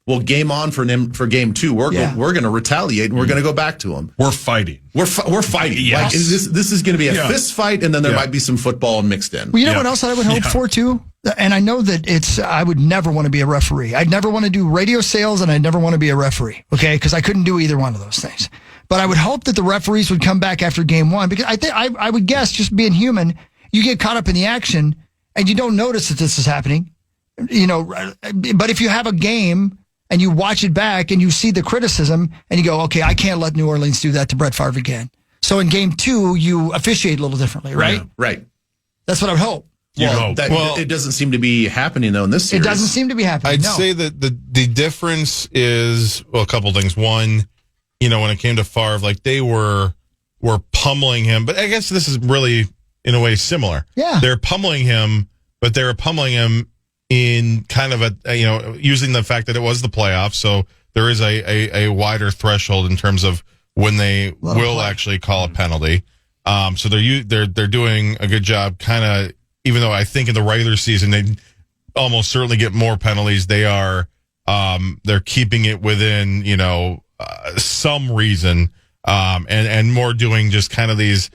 [SPEAKER 4] Well, game on for game 2. We're going to retaliate and we're going to go back to them.
[SPEAKER 5] We're fighting.
[SPEAKER 4] We're fighting.
[SPEAKER 5] Yes.
[SPEAKER 4] This is going to be a fist fight, and then there might be some football mixed in.
[SPEAKER 3] Well, you know what else I would hope for too? And I know that I would never want to be a referee. I'd never want to do radio sales, and I'd never want to be a referee. Okay, because I couldn't do either one of those things. But I would hope that the referees would come back after game 1, because I would guess, just being human, you get caught up in the action and you don't notice that this is happening. But if you have a game and you watch it back and you see the criticism and you go, okay, I can't let New Orleans do that to Brett Favre again. So in game 2, you officiate a little differently, right?
[SPEAKER 4] Yeah, right.
[SPEAKER 3] That's what I would hope.
[SPEAKER 4] It doesn't seem to be happening, though, in this series.
[SPEAKER 3] It doesn't seem to be happening.
[SPEAKER 2] I'd say that the difference is, a couple things. One, when it came to Favre, like they were pummeling him. But I guess this is really, in a way, similar.
[SPEAKER 3] Yeah.
[SPEAKER 2] They're pummeling him, but they were pummeling him in kind of using the fact that it was the playoffs. So there is a wider threshold in terms of when they will actually call a penalty. So they're doing a good job, kind of, even though I think in the regular season they almost certainly get more penalties. They are they're keeping it within some reason, and more doing just kind of these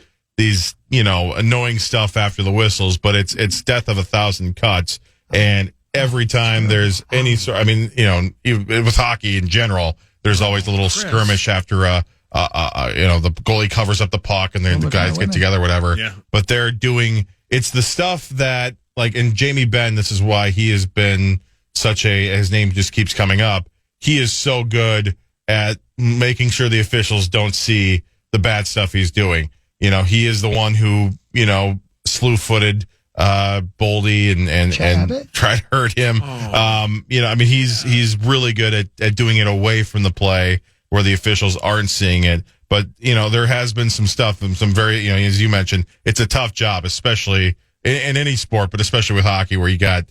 [SPEAKER 2] annoying stuff after the whistles. But it's death of 1,000 cuts, and every time there's any sort, with hockey in general, there's always a little skirmish after the goalie covers up the puck and the guys get together, whatever. Yeah. But they're doing, it's the stuff that, like, in Jamie Benn, this is why he has been his name just keeps coming up. He is so good at making sure the officials don't see the bad stuff he's doing. He is the one who, slew-footed Boldy and tried to hurt him. He's really good at doing it away from the play where the officials aren't seeing it. But, there has been some stuff and some very, as you mentioned, it's a tough job, especially in any sport, but especially with hockey where you got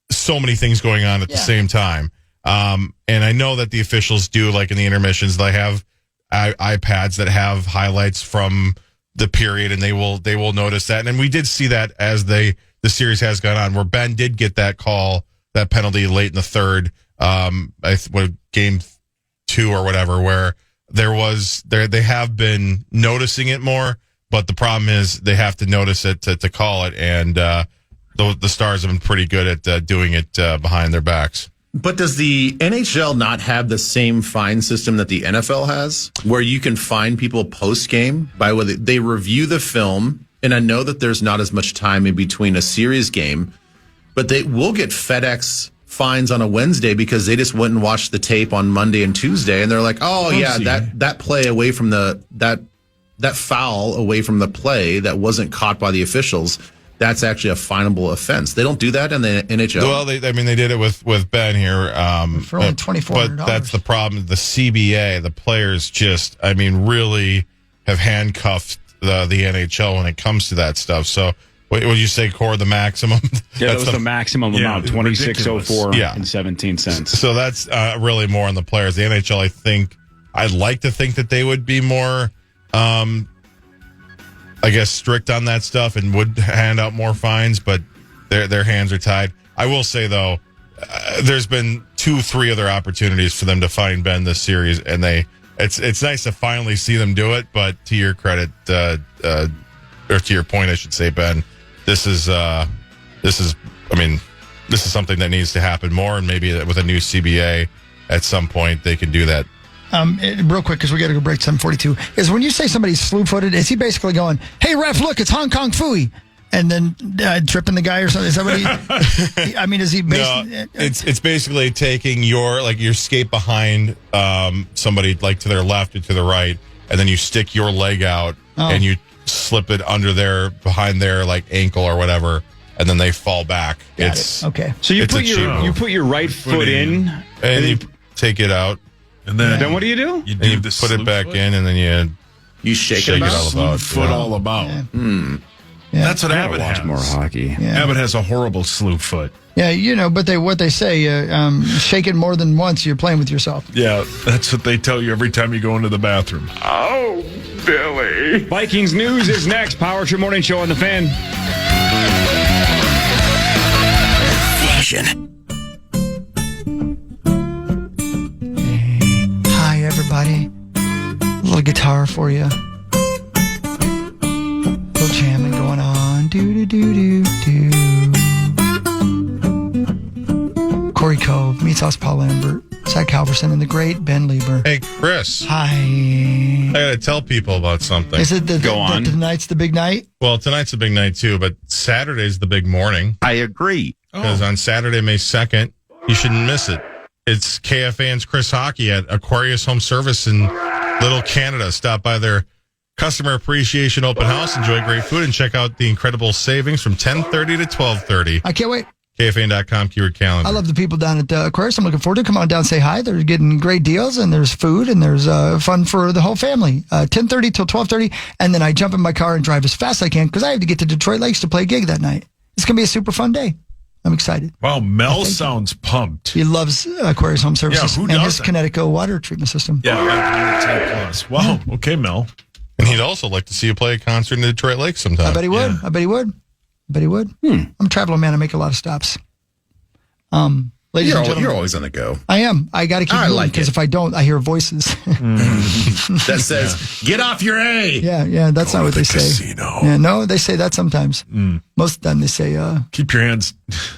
[SPEAKER 2] so many things going on at the same time. And I know that the officials do, like in the intermissions, they have iPads that have highlights from the period, and they will notice that. And we did see that as the series has gone on, where Ben did get that penalty late in the third, game 2 or whatever, where they have been noticing it more, but the problem is they have to notice it to call it, and the Stars have been pretty good at doing it behind their backs.
[SPEAKER 4] But does the NHL not have the same fine system that the NFL has, where you can fine people post-game by whether they review the film? And I know that there's not as much time in between a series game, but they will get FedEx fines on a Wednesday because they just went and watched the tape on Monday and Tuesday, and they're like, that play away from that foul away from the play that wasn't caught by the officials, that's actually a finable offense. They don't do that in the NHL.
[SPEAKER 2] Well, they did it with Ben here.
[SPEAKER 3] For only $2,400.
[SPEAKER 2] But that's the problem. The CBA, the players just, really have handcuffed the NHL when it comes to that stuff. So, what would you say, Core, the maximum?
[SPEAKER 1] Yeah, that was the maximum amount, $26.04 and 17 cents.
[SPEAKER 2] So that's really more on the players. The NHL, I'd like to think that they would be more, strict on that stuff and would hand out more fines, but their hands are tied. I will say, though, there's been 2-3 other opportunities for them to fine Ben this series, and it's nice to finally see them do it. But to your credit, or to your point, I should say, Ben, this is something that needs to happen more, and maybe with a new CBA at some point they can do that.
[SPEAKER 3] Real quick, because we got to go break 7:42. Is when you say somebody's slew-footed, is he basically going, "Hey ref, look, it's Hong Kong Phooey," and then tripping the guy or something? Is that what he? Is he?
[SPEAKER 2] No, it's basically taking your skate behind somebody like to their left or to the right, and then you stick your leg out and you slip it behind their ankle or whatever, and then they fall back.
[SPEAKER 3] Okay.
[SPEAKER 1] So you put your right foot in,
[SPEAKER 2] and you take it out.
[SPEAKER 5] And then
[SPEAKER 1] what do?
[SPEAKER 2] You put it back in, and then you shake it all about.
[SPEAKER 5] Foot all about.
[SPEAKER 3] Yeah.
[SPEAKER 5] Yeah. That's what Abbott
[SPEAKER 1] watch
[SPEAKER 5] has.
[SPEAKER 1] More hockey.
[SPEAKER 3] Yeah.
[SPEAKER 5] Abbott has a horrible slew foot.
[SPEAKER 3] Yeah, but what they say, shake it more than once, you're playing with yourself.
[SPEAKER 5] Yeah, that's what they tell you every time you go into the bathroom.
[SPEAKER 1] Oh, Billy. Vikings news is next. Power Trip Morning Show on the Fan.
[SPEAKER 7] Fashion.
[SPEAKER 3] Hi, everybody. A little guitar for you. Little jamming going on. Do-do-do-do-do. Corey Cove meets us, Paul Lambert, Zach Halverson, and the great Ben Lieber.
[SPEAKER 2] Hey, Chris.
[SPEAKER 3] Hi.
[SPEAKER 2] I got to tell people about something.
[SPEAKER 3] Is it tonight's the big night?
[SPEAKER 2] Well, tonight's the big night, too, but Saturday's the big morning.
[SPEAKER 8] I agree.
[SPEAKER 2] Because on Saturday, May 2nd, you shouldn't miss it. It's KFAN's Chris Hockey at Aquarius Home Service in Little Canada. Stop by their Customer Appreciation Open House, enjoy great food, and check out the incredible savings from 10:30 to 12:30.
[SPEAKER 3] I can't wait.
[SPEAKER 2] KFAN.com, keyword calendar.
[SPEAKER 3] I love the people down at the Aquarius. I'm looking forward to it. Come on down, say hi. They're getting great deals, and there's food, and there's fun for the whole family. 10:30 till 12:30, and then I jump in my car and drive as fast as I can because I have to get to Detroit Lakes to play a gig that night. It's going to be a super fun day. I'm excited.
[SPEAKER 5] Wow, Mel sounds pumped.
[SPEAKER 3] He loves Aquarius Home Services
[SPEAKER 5] who
[SPEAKER 3] and his
[SPEAKER 5] doesn't?
[SPEAKER 3] Connecticut water treatment system.
[SPEAKER 5] Yeah, wow. Okay, Mel.
[SPEAKER 2] And he'd also like to see you play a concert in the Detroit Lakes sometime.
[SPEAKER 3] I bet he would.
[SPEAKER 5] Yeah.
[SPEAKER 3] I bet he would. I bet he would. I'm a traveling man. I make a lot of stops. Ladies and gentlemen,
[SPEAKER 4] You're always on the go.
[SPEAKER 3] I am. I got to keep
[SPEAKER 4] I
[SPEAKER 3] moving
[SPEAKER 4] like
[SPEAKER 3] because
[SPEAKER 4] it.
[SPEAKER 3] if I don't, I hear voices.
[SPEAKER 4] That says, get off your A.
[SPEAKER 3] yeah. That's not what they say.
[SPEAKER 5] Casino.
[SPEAKER 3] Yeah, no, they say that sometimes. Most of the time they say,
[SPEAKER 5] Keep your hands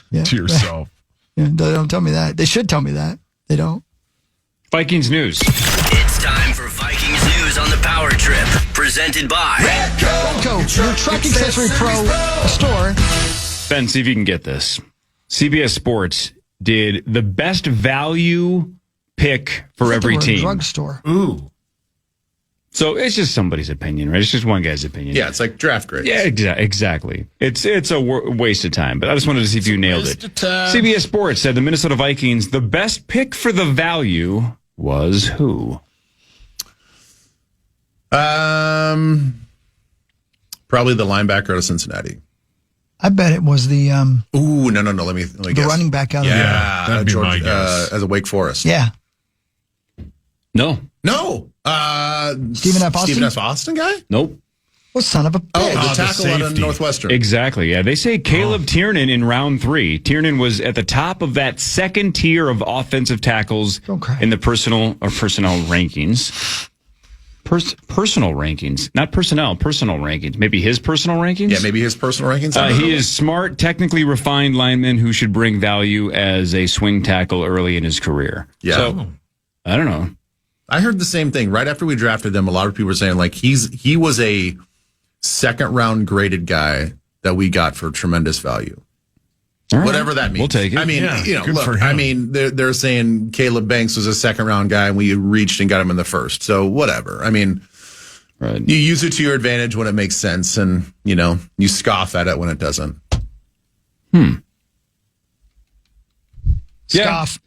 [SPEAKER 3] Yeah.
[SPEAKER 5] to yourself.
[SPEAKER 3] yeah, they don't tell me that. They should tell me that. They don't.
[SPEAKER 1] Vikings news.
[SPEAKER 7] It's time for Vikings news on the Power Trip, presented by
[SPEAKER 3] Go, your truck accessory pro store.
[SPEAKER 1] Ben, see if you can get this. CBS Sports did the best value pick for every
[SPEAKER 3] We're a
[SPEAKER 1] team.
[SPEAKER 3] drugstore.
[SPEAKER 5] Ooh.
[SPEAKER 1] So it's just somebody's opinion, right? It's just one guy's opinion.
[SPEAKER 4] Yeah, it's like draft grades.
[SPEAKER 1] Yeah, exactly. It's a waste of time, but I just wanted to see if you nailed it. CBS Sports said the Minnesota Vikings, the best pick for the value was who?
[SPEAKER 4] Probably the linebacker out of Cincinnati.
[SPEAKER 3] I bet it was the
[SPEAKER 4] Ooh, no. Let me
[SPEAKER 3] the
[SPEAKER 4] guess.
[SPEAKER 3] running back out of
[SPEAKER 5] Yeah, that'd be my guess.
[SPEAKER 4] as a Wake Forest.
[SPEAKER 3] Yeah.
[SPEAKER 1] No.
[SPEAKER 4] No.
[SPEAKER 3] Stephen F. Austin?
[SPEAKER 4] Stephen F. Austin guy?
[SPEAKER 1] Nope.
[SPEAKER 3] Well, son of a bitch.
[SPEAKER 4] Oh, the
[SPEAKER 5] the
[SPEAKER 4] tackle out of
[SPEAKER 5] safety.
[SPEAKER 4] Northwestern.
[SPEAKER 1] Exactly. Yeah. They say Caleb Tiernan in round 3. Tiernan was at the top of that second tier of offensive tackles
[SPEAKER 3] Don't cry.
[SPEAKER 1] in the personnel rankings. Personal rankings, not personnel, personal rankings. Maybe his personal rankings?
[SPEAKER 4] Yeah, maybe his personal rankings. I don't
[SPEAKER 1] He
[SPEAKER 4] know.
[SPEAKER 1] is smart, technically refined lineman who should bring value as a swing tackle early in his career.
[SPEAKER 4] Yeah.
[SPEAKER 1] So, I don't know.
[SPEAKER 4] I heard the same thing. Right after we drafted them, a lot of people were saying, like, he was a second round graded guy that we got for tremendous value.
[SPEAKER 1] All right.
[SPEAKER 4] Whatever that means.
[SPEAKER 1] We'll take it.
[SPEAKER 4] I mean,
[SPEAKER 5] Yeah, good
[SPEAKER 4] look,
[SPEAKER 5] for him.
[SPEAKER 4] I mean, they're saying Caleb Banks was a second round guy and we reached and got him in the first. So whatever. I mean,
[SPEAKER 1] Right.
[SPEAKER 4] you use it to your advantage when it makes sense and, you scoff at it when it doesn't.
[SPEAKER 3] Scoff.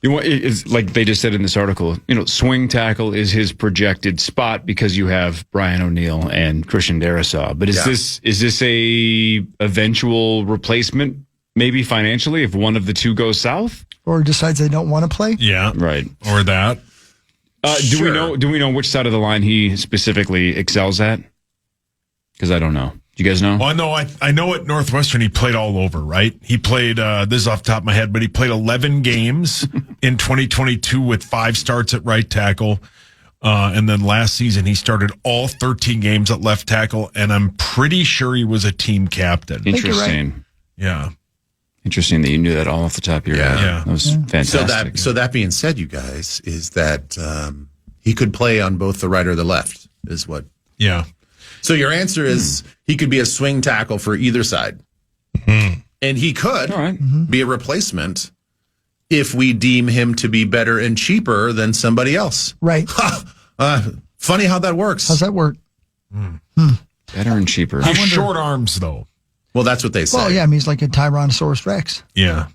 [SPEAKER 1] It's like they just said in this article, swing tackle is his projected spot because you have Brian O'Neill and Christian Darrisaw. But is this a eventual replacement, maybe financially, if one of the two goes south?
[SPEAKER 3] Or decides they don't want to play.
[SPEAKER 5] Yeah.
[SPEAKER 1] Right.
[SPEAKER 5] Or that.
[SPEAKER 1] Do we know which side of the line he specifically excels at? Because I don't know. Do you guys know?
[SPEAKER 5] Well, I know at Northwestern he played all over, right? He played, this is off the top of my head, but he played 11 games in 2022 with 5 starts at right tackle. And then last season he started all 13 games at left tackle, and I'm pretty sure he was a team captain.
[SPEAKER 3] you're right.
[SPEAKER 1] Interesting.
[SPEAKER 5] Yeah.
[SPEAKER 1] Interesting that you knew that all off the top of your head.
[SPEAKER 5] Yeah.
[SPEAKER 1] That was fantastic.
[SPEAKER 4] So that being said, you guys, is that he could play on both the right or the left is what.
[SPEAKER 5] Yeah.
[SPEAKER 4] So your answer is he could be a swing tackle for either side. And he could
[SPEAKER 1] All right.
[SPEAKER 4] be a replacement if we deem him to be better and cheaper than somebody else.
[SPEAKER 3] Right.
[SPEAKER 4] Funny how that works.
[SPEAKER 3] How's that work?
[SPEAKER 1] Better and cheaper.
[SPEAKER 5] He's short arms, though.
[SPEAKER 4] Well, that's what they say.
[SPEAKER 3] Well, yeah, I mean, he's like a Tyrannosaurus Rex.
[SPEAKER 5] Yeah.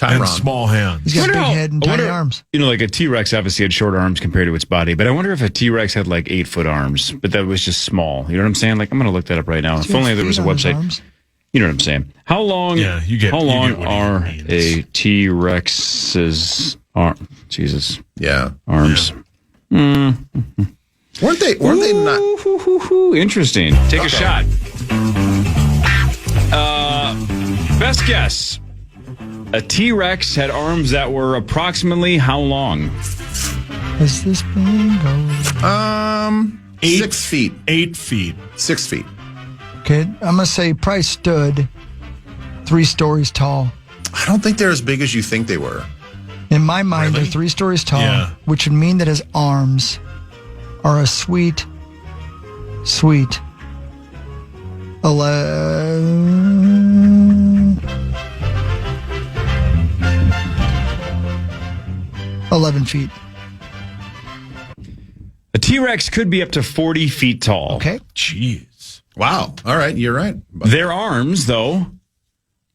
[SPEAKER 5] And
[SPEAKER 4] Tyron.
[SPEAKER 5] small hands.
[SPEAKER 3] He's got
[SPEAKER 1] Wonder
[SPEAKER 3] big
[SPEAKER 1] how-
[SPEAKER 3] head and
[SPEAKER 1] I
[SPEAKER 3] tiny
[SPEAKER 1] wonder-
[SPEAKER 3] arms.
[SPEAKER 1] Like a T-Rex obviously had short arms compared to its body, but I wonder if a T-Rex had like 8-foot arms, but that was just small. You know what I'm saying? Like, I'm going to look that up right now. If only there was a
[SPEAKER 3] Feet on his
[SPEAKER 1] website.
[SPEAKER 3] arms.
[SPEAKER 1] You know what I'm saying? How long?
[SPEAKER 5] Yeah, you get
[SPEAKER 1] How
[SPEAKER 5] what
[SPEAKER 1] long
[SPEAKER 5] he
[SPEAKER 1] are
[SPEAKER 5] means.
[SPEAKER 1] a T-Rex's Jesus
[SPEAKER 4] Yeah.
[SPEAKER 1] arms?
[SPEAKER 4] Weren't they not?
[SPEAKER 1] Ooh, interesting. Take a shot. Best guess. A T-Rex had arms that were approximately how long?
[SPEAKER 3] Is this bingo?
[SPEAKER 4] 6 feet.
[SPEAKER 5] 8 feet.
[SPEAKER 4] 6 feet.
[SPEAKER 3] Okay, I'm going to say price stood 3 stories tall.
[SPEAKER 4] I don't think they're as big as you think they were.
[SPEAKER 3] In my mind,
[SPEAKER 5] Really?
[SPEAKER 3] they're 3 stories tall,
[SPEAKER 5] Yeah.
[SPEAKER 3] which would mean that his arms are a sweet 11 feet.
[SPEAKER 1] A T-Rex could be up to 40 feet tall.
[SPEAKER 3] Okay.
[SPEAKER 5] Jeez.
[SPEAKER 4] Wow. All right. You're right.
[SPEAKER 1] Their arms, though,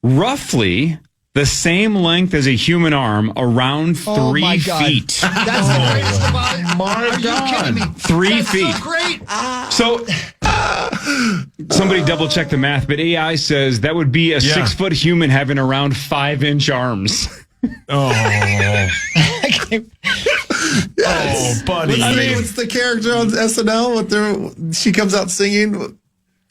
[SPEAKER 1] roughly the same length as a human arm, around 3 feet.
[SPEAKER 3] That's the greatest about it.
[SPEAKER 5] My
[SPEAKER 3] Are
[SPEAKER 5] God.
[SPEAKER 3] you kidding me?
[SPEAKER 1] 3 feet.
[SPEAKER 3] So great.
[SPEAKER 1] So somebody double check the math, but AI says that would be a 6 foot human having around 5-inch arms.
[SPEAKER 5] Oh, buddy.
[SPEAKER 4] What's the character on SNL? She comes out singing.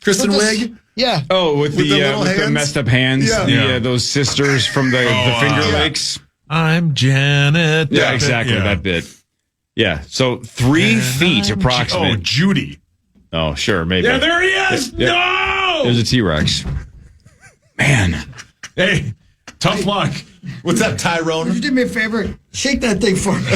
[SPEAKER 4] Kristen Wiig.
[SPEAKER 3] Yeah.
[SPEAKER 1] Oh, with the
[SPEAKER 4] little hands?
[SPEAKER 1] messed up hands.
[SPEAKER 4] Yeah.
[SPEAKER 1] Those sisters from the Finger Lakes.
[SPEAKER 5] I'm Janet.
[SPEAKER 1] Yeah, exactly.
[SPEAKER 5] Yeah.
[SPEAKER 1] That bit. Yeah. So 3 feet approximately.
[SPEAKER 5] Oh, Judy.
[SPEAKER 1] Oh, sure. Maybe.
[SPEAKER 5] Yeah, there he is.
[SPEAKER 1] Yeah.
[SPEAKER 5] No.
[SPEAKER 1] There's a T-Rex. Man.
[SPEAKER 5] Hey, tough luck.
[SPEAKER 4] What's up,
[SPEAKER 3] Would
[SPEAKER 4] Tyrone?
[SPEAKER 3] you do me a favor? Shake that thing for me.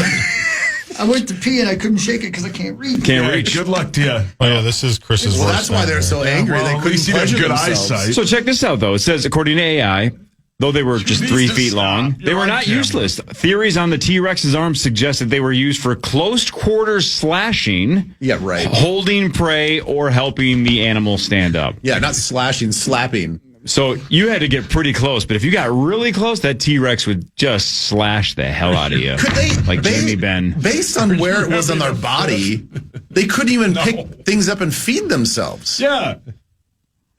[SPEAKER 3] I went to pee and I couldn't shake it because I can't reach.
[SPEAKER 1] Can't
[SPEAKER 5] Yeah,
[SPEAKER 1] reach.
[SPEAKER 5] good luck to you.
[SPEAKER 2] Oh, yeah, this is Chris's
[SPEAKER 4] Well,
[SPEAKER 2] worst
[SPEAKER 4] that's why they're so angry.
[SPEAKER 5] Well,
[SPEAKER 4] They
[SPEAKER 5] at
[SPEAKER 4] couldn't
[SPEAKER 5] least he has
[SPEAKER 4] pleasure
[SPEAKER 5] good
[SPEAKER 4] themselves.
[SPEAKER 5] eyesight.
[SPEAKER 1] So check this out, though. It says, according to AI, though they were just
[SPEAKER 5] needs
[SPEAKER 1] 3
[SPEAKER 5] to
[SPEAKER 1] feet
[SPEAKER 5] stop.
[SPEAKER 1] long, they
[SPEAKER 5] You're
[SPEAKER 1] were
[SPEAKER 5] on
[SPEAKER 1] not
[SPEAKER 5] camera.
[SPEAKER 1] useless. Theories on the T-Rex's arms suggest that they were used for close quarters slashing,
[SPEAKER 4] Yeah, right.
[SPEAKER 1] holding prey, or helping the animal stand up.
[SPEAKER 4] Yeah, not slashing, slapping.
[SPEAKER 1] So you had to get pretty close, but if you got really close, that T-Rex would just slash the hell out of you.
[SPEAKER 4] Could they,
[SPEAKER 1] like Jamie Benn.
[SPEAKER 4] based on where it was on their body, they couldn't even pick things up and feed themselves.
[SPEAKER 5] Yeah.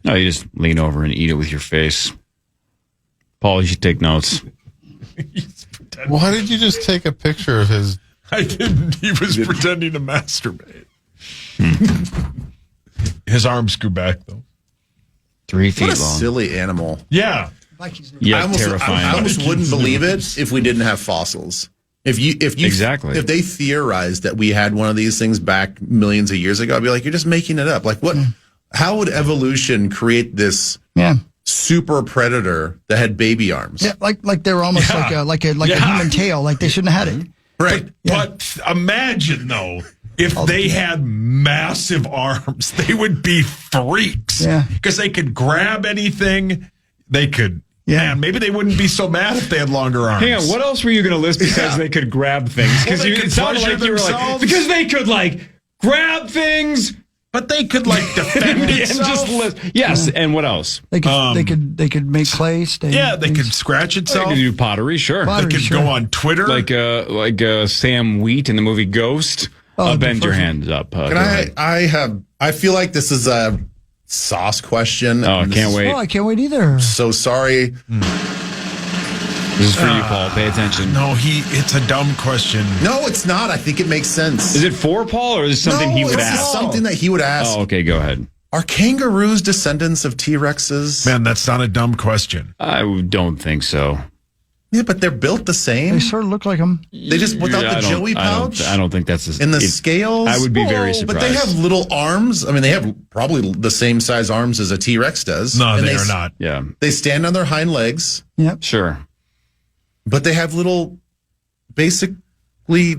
[SPEAKER 1] No, you just lean over and eat it with your face. Paul, you should take notes.
[SPEAKER 2] Why did you just take a picture of his?
[SPEAKER 5] I didn't. He was pretending to masturbate. His arms grew back, though.
[SPEAKER 1] 3 feet
[SPEAKER 4] What a
[SPEAKER 1] long.
[SPEAKER 4] silly animal.
[SPEAKER 5] Yeah.
[SPEAKER 1] Yeah, terrifying.
[SPEAKER 4] I almost wouldn't believe it if we didn't have fossils. If you
[SPEAKER 1] Exactly.
[SPEAKER 4] if they theorized that we had one of these things back millions of years ago, I'd be like, you're just making it up. Like what? How would evolution create this
[SPEAKER 3] Yeah.
[SPEAKER 4] super predator that had baby arms?
[SPEAKER 3] Yeah, like they were almost
[SPEAKER 5] Yeah.
[SPEAKER 3] like a
[SPEAKER 5] Yeah.
[SPEAKER 3] human tail. Like they shouldn't have had it.
[SPEAKER 4] Right.
[SPEAKER 5] But imagine, though, if they had massive arms, they would be freaks.
[SPEAKER 3] Yeah.
[SPEAKER 5] Because they could grab anything. They could.
[SPEAKER 3] Yeah.
[SPEAKER 5] Man, maybe they wouldn't be so mad if they had longer arms.
[SPEAKER 1] Hang on, what else were you going to list besides they could grab things? Because
[SPEAKER 5] Well, they could
[SPEAKER 1] it sounded
[SPEAKER 5] pleasure
[SPEAKER 1] like you were like,
[SPEAKER 5] themselves.
[SPEAKER 1] because they could like grab things
[SPEAKER 5] But they could, like, defend
[SPEAKER 1] and
[SPEAKER 5] itself.
[SPEAKER 1] just list. Yes, and what else?
[SPEAKER 3] They could make clay. Stay
[SPEAKER 5] Yeah, they could scratch
[SPEAKER 1] They
[SPEAKER 5] itself.
[SPEAKER 1] could do pottery, sure.
[SPEAKER 3] Pottery.
[SPEAKER 5] They could
[SPEAKER 3] Sure.
[SPEAKER 5] go on Twitter.
[SPEAKER 1] Like Sam Wheat in the movie Ghost. Bend your hands up. Go ahead.
[SPEAKER 4] I feel like this is a sauce question.
[SPEAKER 1] Oh, I can't wait.
[SPEAKER 3] Oh, I can't wait either.
[SPEAKER 4] So sorry.
[SPEAKER 1] This is for you, Paul. Pay attention.
[SPEAKER 5] no, it's a dumb question.
[SPEAKER 4] No, it's not. I think it makes sense.
[SPEAKER 1] Is it for Paul or is it something he would
[SPEAKER 4] it's
[SPEAKER 1] ask?
[SPEAKER 4] something that he would ask.
[SPEAKER 1] Oh, okay, go ahead.
[SPEAKER 4] Are kangaroos descendants of T-Rexes?
[SPEAKER 5] Man, that's not a dumb question.
[SPEAKER 1] I don't think so.
[SPEAKER 4] Yeah, but they're built the same.
[SPEAKER 3] They sort of look like them.
[SPEAKER 4] They just without
[SPEAKER 1] I
[SPEAKER 4] the
[SPEAKER 1] don't-
[SPEAKER 4] joey pouch
[SPEAKER 1] I don't think that's
[SPEAKER 4] and the scales.
[SPEAKER 1] I would be very surprised.
[SPEAKER 4] But they have little arms. I mean, they have probably the same size arms as a T-Rex does.
[SPEAKER 5] No,
[SPEAKER 4] And
[SPEAKER 5] they are not.
[SPEAKER 1] Yeah,
[SPEAKER 4] They stand on their hind legs,
[SPEAKER 3] Yep.
[SPEAKER 1] sure.
[SPEAKER 4] but they have little, basically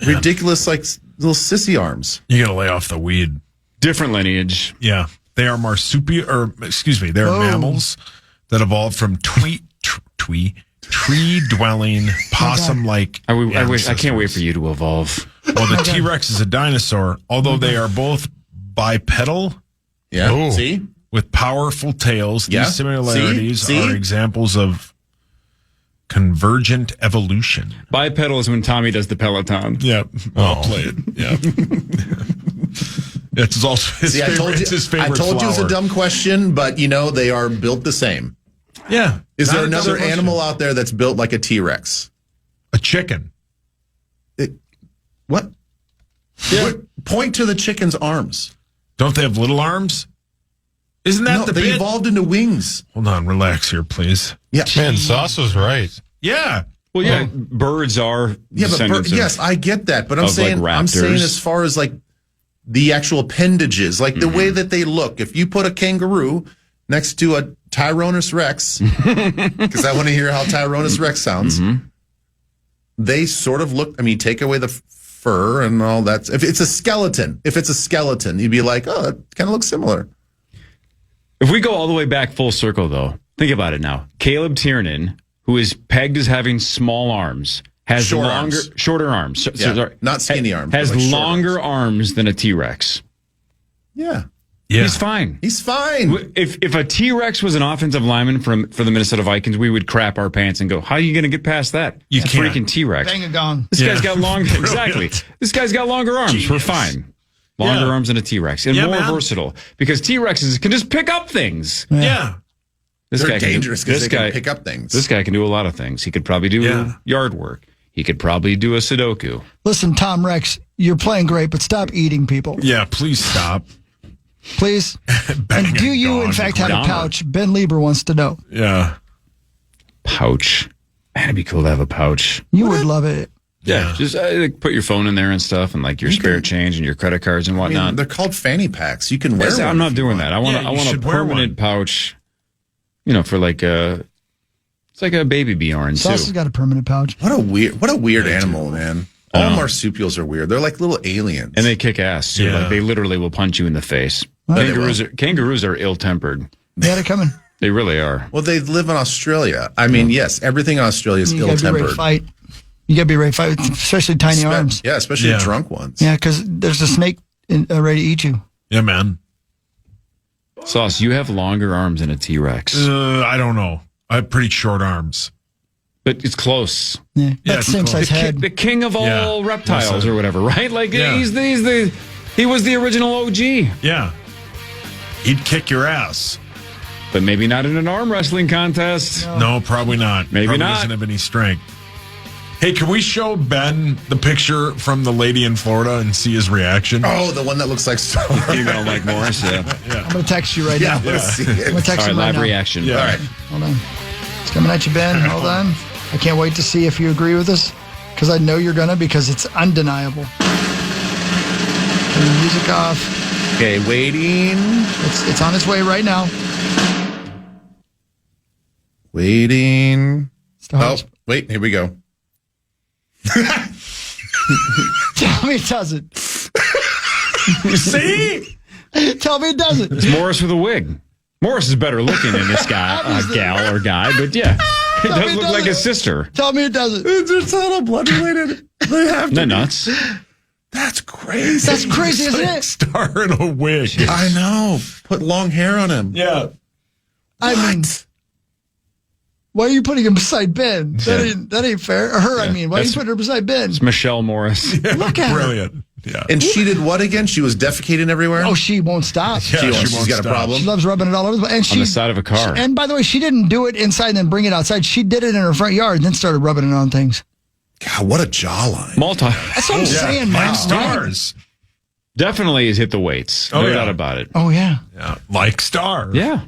[SPEAKER 4] ridiculous, like little sissy arms.
[SPEAKER 5] You got to lay off the weed.
[SPEAKER 1] Different lineage.
[SPEAKER 5] Yeah, they are marsupial, they are mammals that evolved from tree-dwelling possum-like.
[SPEAKER 1] I can't wait for you to evolve.
[SPEAKER 5] Well, the T-Rex is a dinosaur, although they are both bipedal
[SPEAKER 4] Yeah.
[SPEAKER 2] Oh.
[SPEAKER 4] See?
[SPEAKER 5] with powerful tails.
[SPEAKER 4] Yeah.
[SPEAKER 5] These similarities
[SPEAKER 4] See?
[SPEAKER 5] are examples of convergent evolution.
[SPEAKER 1] Bipedal is when Tommy does the Peloton.
[SPEAKER 5] Yeah, I'll play it. Yeah. It's also his
[SPEAKER 4] See,
[SPEAKER 5] favorite. It's his favorite
[SPEAKER 4] I told you it's a
[SPEAKER 5] flower.
[SPEAKER 4] dumb question, but they are built the same.
[SPEAKER 5] Yeah.
[SPEAKER 4] Is
[SPEAKER 5] Not
[SPEAKER 4] there
[SPEAKER 5] a dumb
[SPEAKER 4] another
[SPEAKER 5] question.
[SPEAKER 4] animal out there that's built like a T-Rex?
[SPEAKER 5] A chicken.
[SPEAKER 4] What? Point to the chicken's arms.
[SPEAKER 5] Don't they have little arms? Isn't that
[SPEAKER 4] No,
[SPEAKER 5] the
[SPEAKER 4] they
[SPEAKER 5] bit?
[SPEAKER 4] evolved into wings.
[SPEAKER 5] Hold on, relax here, please.
[SPEAKER 4] Yeah.
[SPEAKER 2] Man, Sauce was right.
[SPEAKER 5] Yeah.
[SPEAKER 1] Well, yeah, birds are
[SPEAKER 4] Yeah, but
[SPEAKER 1] descendants of-
[SPEAKER 4] yes, I get that, but I'm
[SPEAKER 1] of, like,
[SPEAKER 4] saying
[SPEAKER 1] raptors.
[SPEAKER 4] as far as like the actual appendages, like the way that they look. If you put a kangaroo next to a Tyrannosaurus Rex, because I want to hear how Tyrannosaurus Rex sounds, they sort of look. I mean, take away the fur and all that. If it's a skeleton, you'd be like, oh, it kind of looks similar.
[SPEAKER 1] If we go all the way back full circle, though, think about it now. Caleb Tiernan, who is pegged as having small arms, has
[SPEAKER 4] Short arms.
[SPEAKER 1] shorter arms.
[SPEAKER 4] Yeah, not skinny arms,
[SPEAKER 1] Has
[SPEAKER 4] but like short
[SPEAKER 1] longer arms than a T-Rex.
[SPEAKER 4] Yeah.
[SPEAKER 5] Yeah.
[SPEAKER 1] He's fine.
[SPEAKER 4] He's fine.
[SPEAKER 1] If a T-Rex was an offensive lineman for the Minnesota Vikings, we would crap our pants and go, how are you going to get past that?
[SPEAKER 5] You
[SPEAKER 1] That's
[SPEAKER 5] can't.
[SPEAKER 1] freaking T-Rex.
[SPEAKER 3] Bang a gong.
[SPEAKER 1] This guy's got exactly. This guy's got longer arms.
[SPEAKER 5] Genius.
[SPEAKER 1] We're fine. Longer
[SPEAKER 5] Yeah.
[SPEAKER 1] arms than a T-Rex and more versatile because T-Rexes can just pick up things.
[SPEAKER 5] Yeah.
[SPEAKER 1] This
[SPEAKER 4] They're
[SPEAKER 1] guy can
[SPEAKER 4] dangerous because they
[SPEAKER 1] guy
[SPEAKER 4] can pick up things.
[SPEAKER 1] This guy can do a lot of things. He could probably do yard work. He could probably do a Sudoku.
[SPEAKER 3] Listen, Tom Rex, you're playing great, but stop eating people.
[SPEAKER 5] Yeah, please stop.
[SPEAKER 3] Please. And do you, in fact, have a pouch? Ben Lieber wants to know.
[SPEAKER 5] Yeah.
[SPEAKER 1] Pouch. Man, it'd be cool to have a pouch.
[SPEAKER 3] You would love it.
[SPEAKER 1] Yeah. Just put your phone in there and stuff and like your spare change and your credit cards and
[SPEAKER 4] I
[SPEAKER 1] whatnot.
[SPEAKER 4] mean, they're called fanny packs. You can wear one.
[SPEAKER 1] I'm not doing that. I want
[SPEAKER 5] Yeah, you
[SPEAKER 1] I want a
[SPEAKER 5] should wear
[SPEAKER 1] permanent
[SPEAKER 5] one.
[SPEAKER 1] pouch, for like it's like a baby Bjorn too.
[SPEAKER 3] Sauce has got a permanent pouch.
[SPEAKER 4] What a weird animal, man. All marsupials are weird. They're like little aliens.
[SPEAKER 1] And they kick ass too.
[SPEAKER 5] Yeah.
[SPEAKER 1] Like they literally will punch you in the face. Kangaroos are ill-tempered.
[SPEAKER 3] They had it coming.
[SPEAKER 1] They really are.
[SPEAKER 4] Well, they live in Australia. I mean, yes, everything in Australia is
[SPEAKER 3] You got to be ready to
[SPEAKER 4] ill-tempered.
[SPEAKER 3] fight. You got to be ready to fight, especially tiny arms.
[SPEAKER 4] Yeah, especially
[SPEAKER 5] Yeah.
[SPEAKER 4] drunk ones.
[SPEAKER 3] Yeah, because there's a snake ready to eat you.
[SPEAKER 5] Yeah, man.
[SPEAKER 1] Sauce, you have longer arms than a T-Rex.
[SPEAKER 5] I don't know. I have pretty short arms.
[SPEAKER 1] But it's close.
[SPEAKER 3] Yeah,
[SPEAKER 5] Yeah,
[SPEAKER 3] that same
[SPEAKER 5] it's
[SPEAKER 3] size head.
[SPEAKER 1] The king of all
[SPEAKER 5] Yeah.
[SPEAKER 1] reptiles
[SPEAKER 5] Listen.
[SPEAKER 1] or whatever, right? Like
[SPEAKER 5] Yeah.
[SPEAKER 1] he was the original OG.
[SPEAKER 5] Yeah. He'd kick your ass.
[SPEAKER 1] But maybe not in an arm wrestling contest.
[SPEAKER 5] No, probably not.
[SPEAKER 1] Maybe
[SPEAKER 5] probably
[SPEAKER 1] not.
[SPEAKER 5] Doesn't have any strength. Hey, can we show Ben the picture from the lady in Florida and see his reaction?
[SPEAKER 4] Oh, the one that looks like Star Wars.
[SPEAKER 1] Female Mike Morris, yeah.
[SPEAKER 3] I'm going to text you right
[SPEAKER 4] Yeah,
[SPEAKER 3] now.
[SPEAKER 4] let's see
[SPEAKER 3] I'm going
[SPEAKER 4] it.
[SPEAKER 3] to text
[SPEAKER 1] All right,
[SPEAKER 3] him right
[SPEAKER 1] live
[SPEAKER 3] now.
[SPEAKER 1] reaction.
[SPEAKER 5] Yeah.
[SPEAKER 4] All right.
[SPEAKER 3] Hold on. It's coming at you, Ben. Hold on. I can't wait to see if you agree with this because I know you're going to because it's undeniable. Turn the music off.
[SPEAKER 4] Okay, waiting.
[SPEAKER 3] It's on its way right now.
[SPEAKER 4] Waiting.
[SPEAKER 3] Start.
[SPEAKER 4] Oh, wait, here we go.
[SPEAKER 3] Tell me it doesn't.
[SPEAKER 5] See?
[SPEAKER 3] Tell me it doesn't.
[SPEAKER 1] It's Morris with a wig. Morris is better looking than this guy, gal or guy, but yeah. It does look like his sister.
[SPEAKER 3] Tell me it doesn't.
[SPEAKER 4] They're total blood related. They have to.
[SPEAKER 1] Isn't that nuts?
[SPEAKER 4] That's crazy.
[SPEAKER 3] That's crazy, isn't it?
[SPEAKER 5] Star in a wig.
[SPEAKER 4] I know. Put long hair on him.
[SPEAKER 5] Yeah.
[SPEAKER 3] I mean, why are you putting him beside Ben? That ain't fair. Or her, I mean. Why are you putting her beside Ben?
[SPEAKER 1] It's Michelle Morris.
[SPEAKER 3] Look at her.
[SPEAKER 5] Brilliant. Yeah.
[SPEAKER 4] And she did what again? She was defecating everywhere?
[SPEAKER 3] Oh, she won't stop.
[SPEAKER 5] Yeah,
[SPEAKER 4] She's
[SPEAKER 5] won't
[SPEAKER 4] got a
[SPEAKER 5] stop.
[SPEAKER 4] problem.
[SPEAKER 3] She loves rubbing it all over the place. And
[SPEAKER 1] On the side of a car.
[SPEAKER 3] And by the way, she didn't do it inside and then bring it outside. She did it in her front yard and then started rubbing it on things.
[SPEAKER 4] God, what a jawline.
[SPEAKER 3] That's what I'm saying, man.
[SPEAKER 5] Like stars.
[SPEAKER 1] Definitely has hit the weights. No
[SPEAKER 5] yeah.
[SPEAKER 1] doubt about it.
[SPEAKER 3] Oh, yeah.
[SPEAKER 5] Yeah. Like stars.
[SPEAKER 1] Yeah.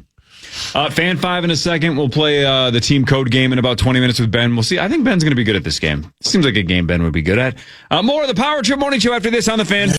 [SPEAKER 1] Fan 5 in a second. We'll play the team code game in about 20 minutes with Ben. We'll see. I think Ben's going to be good at this game. Seems like a game Ben would be good at. More of the Power Trip Morning Show after this on the Fan.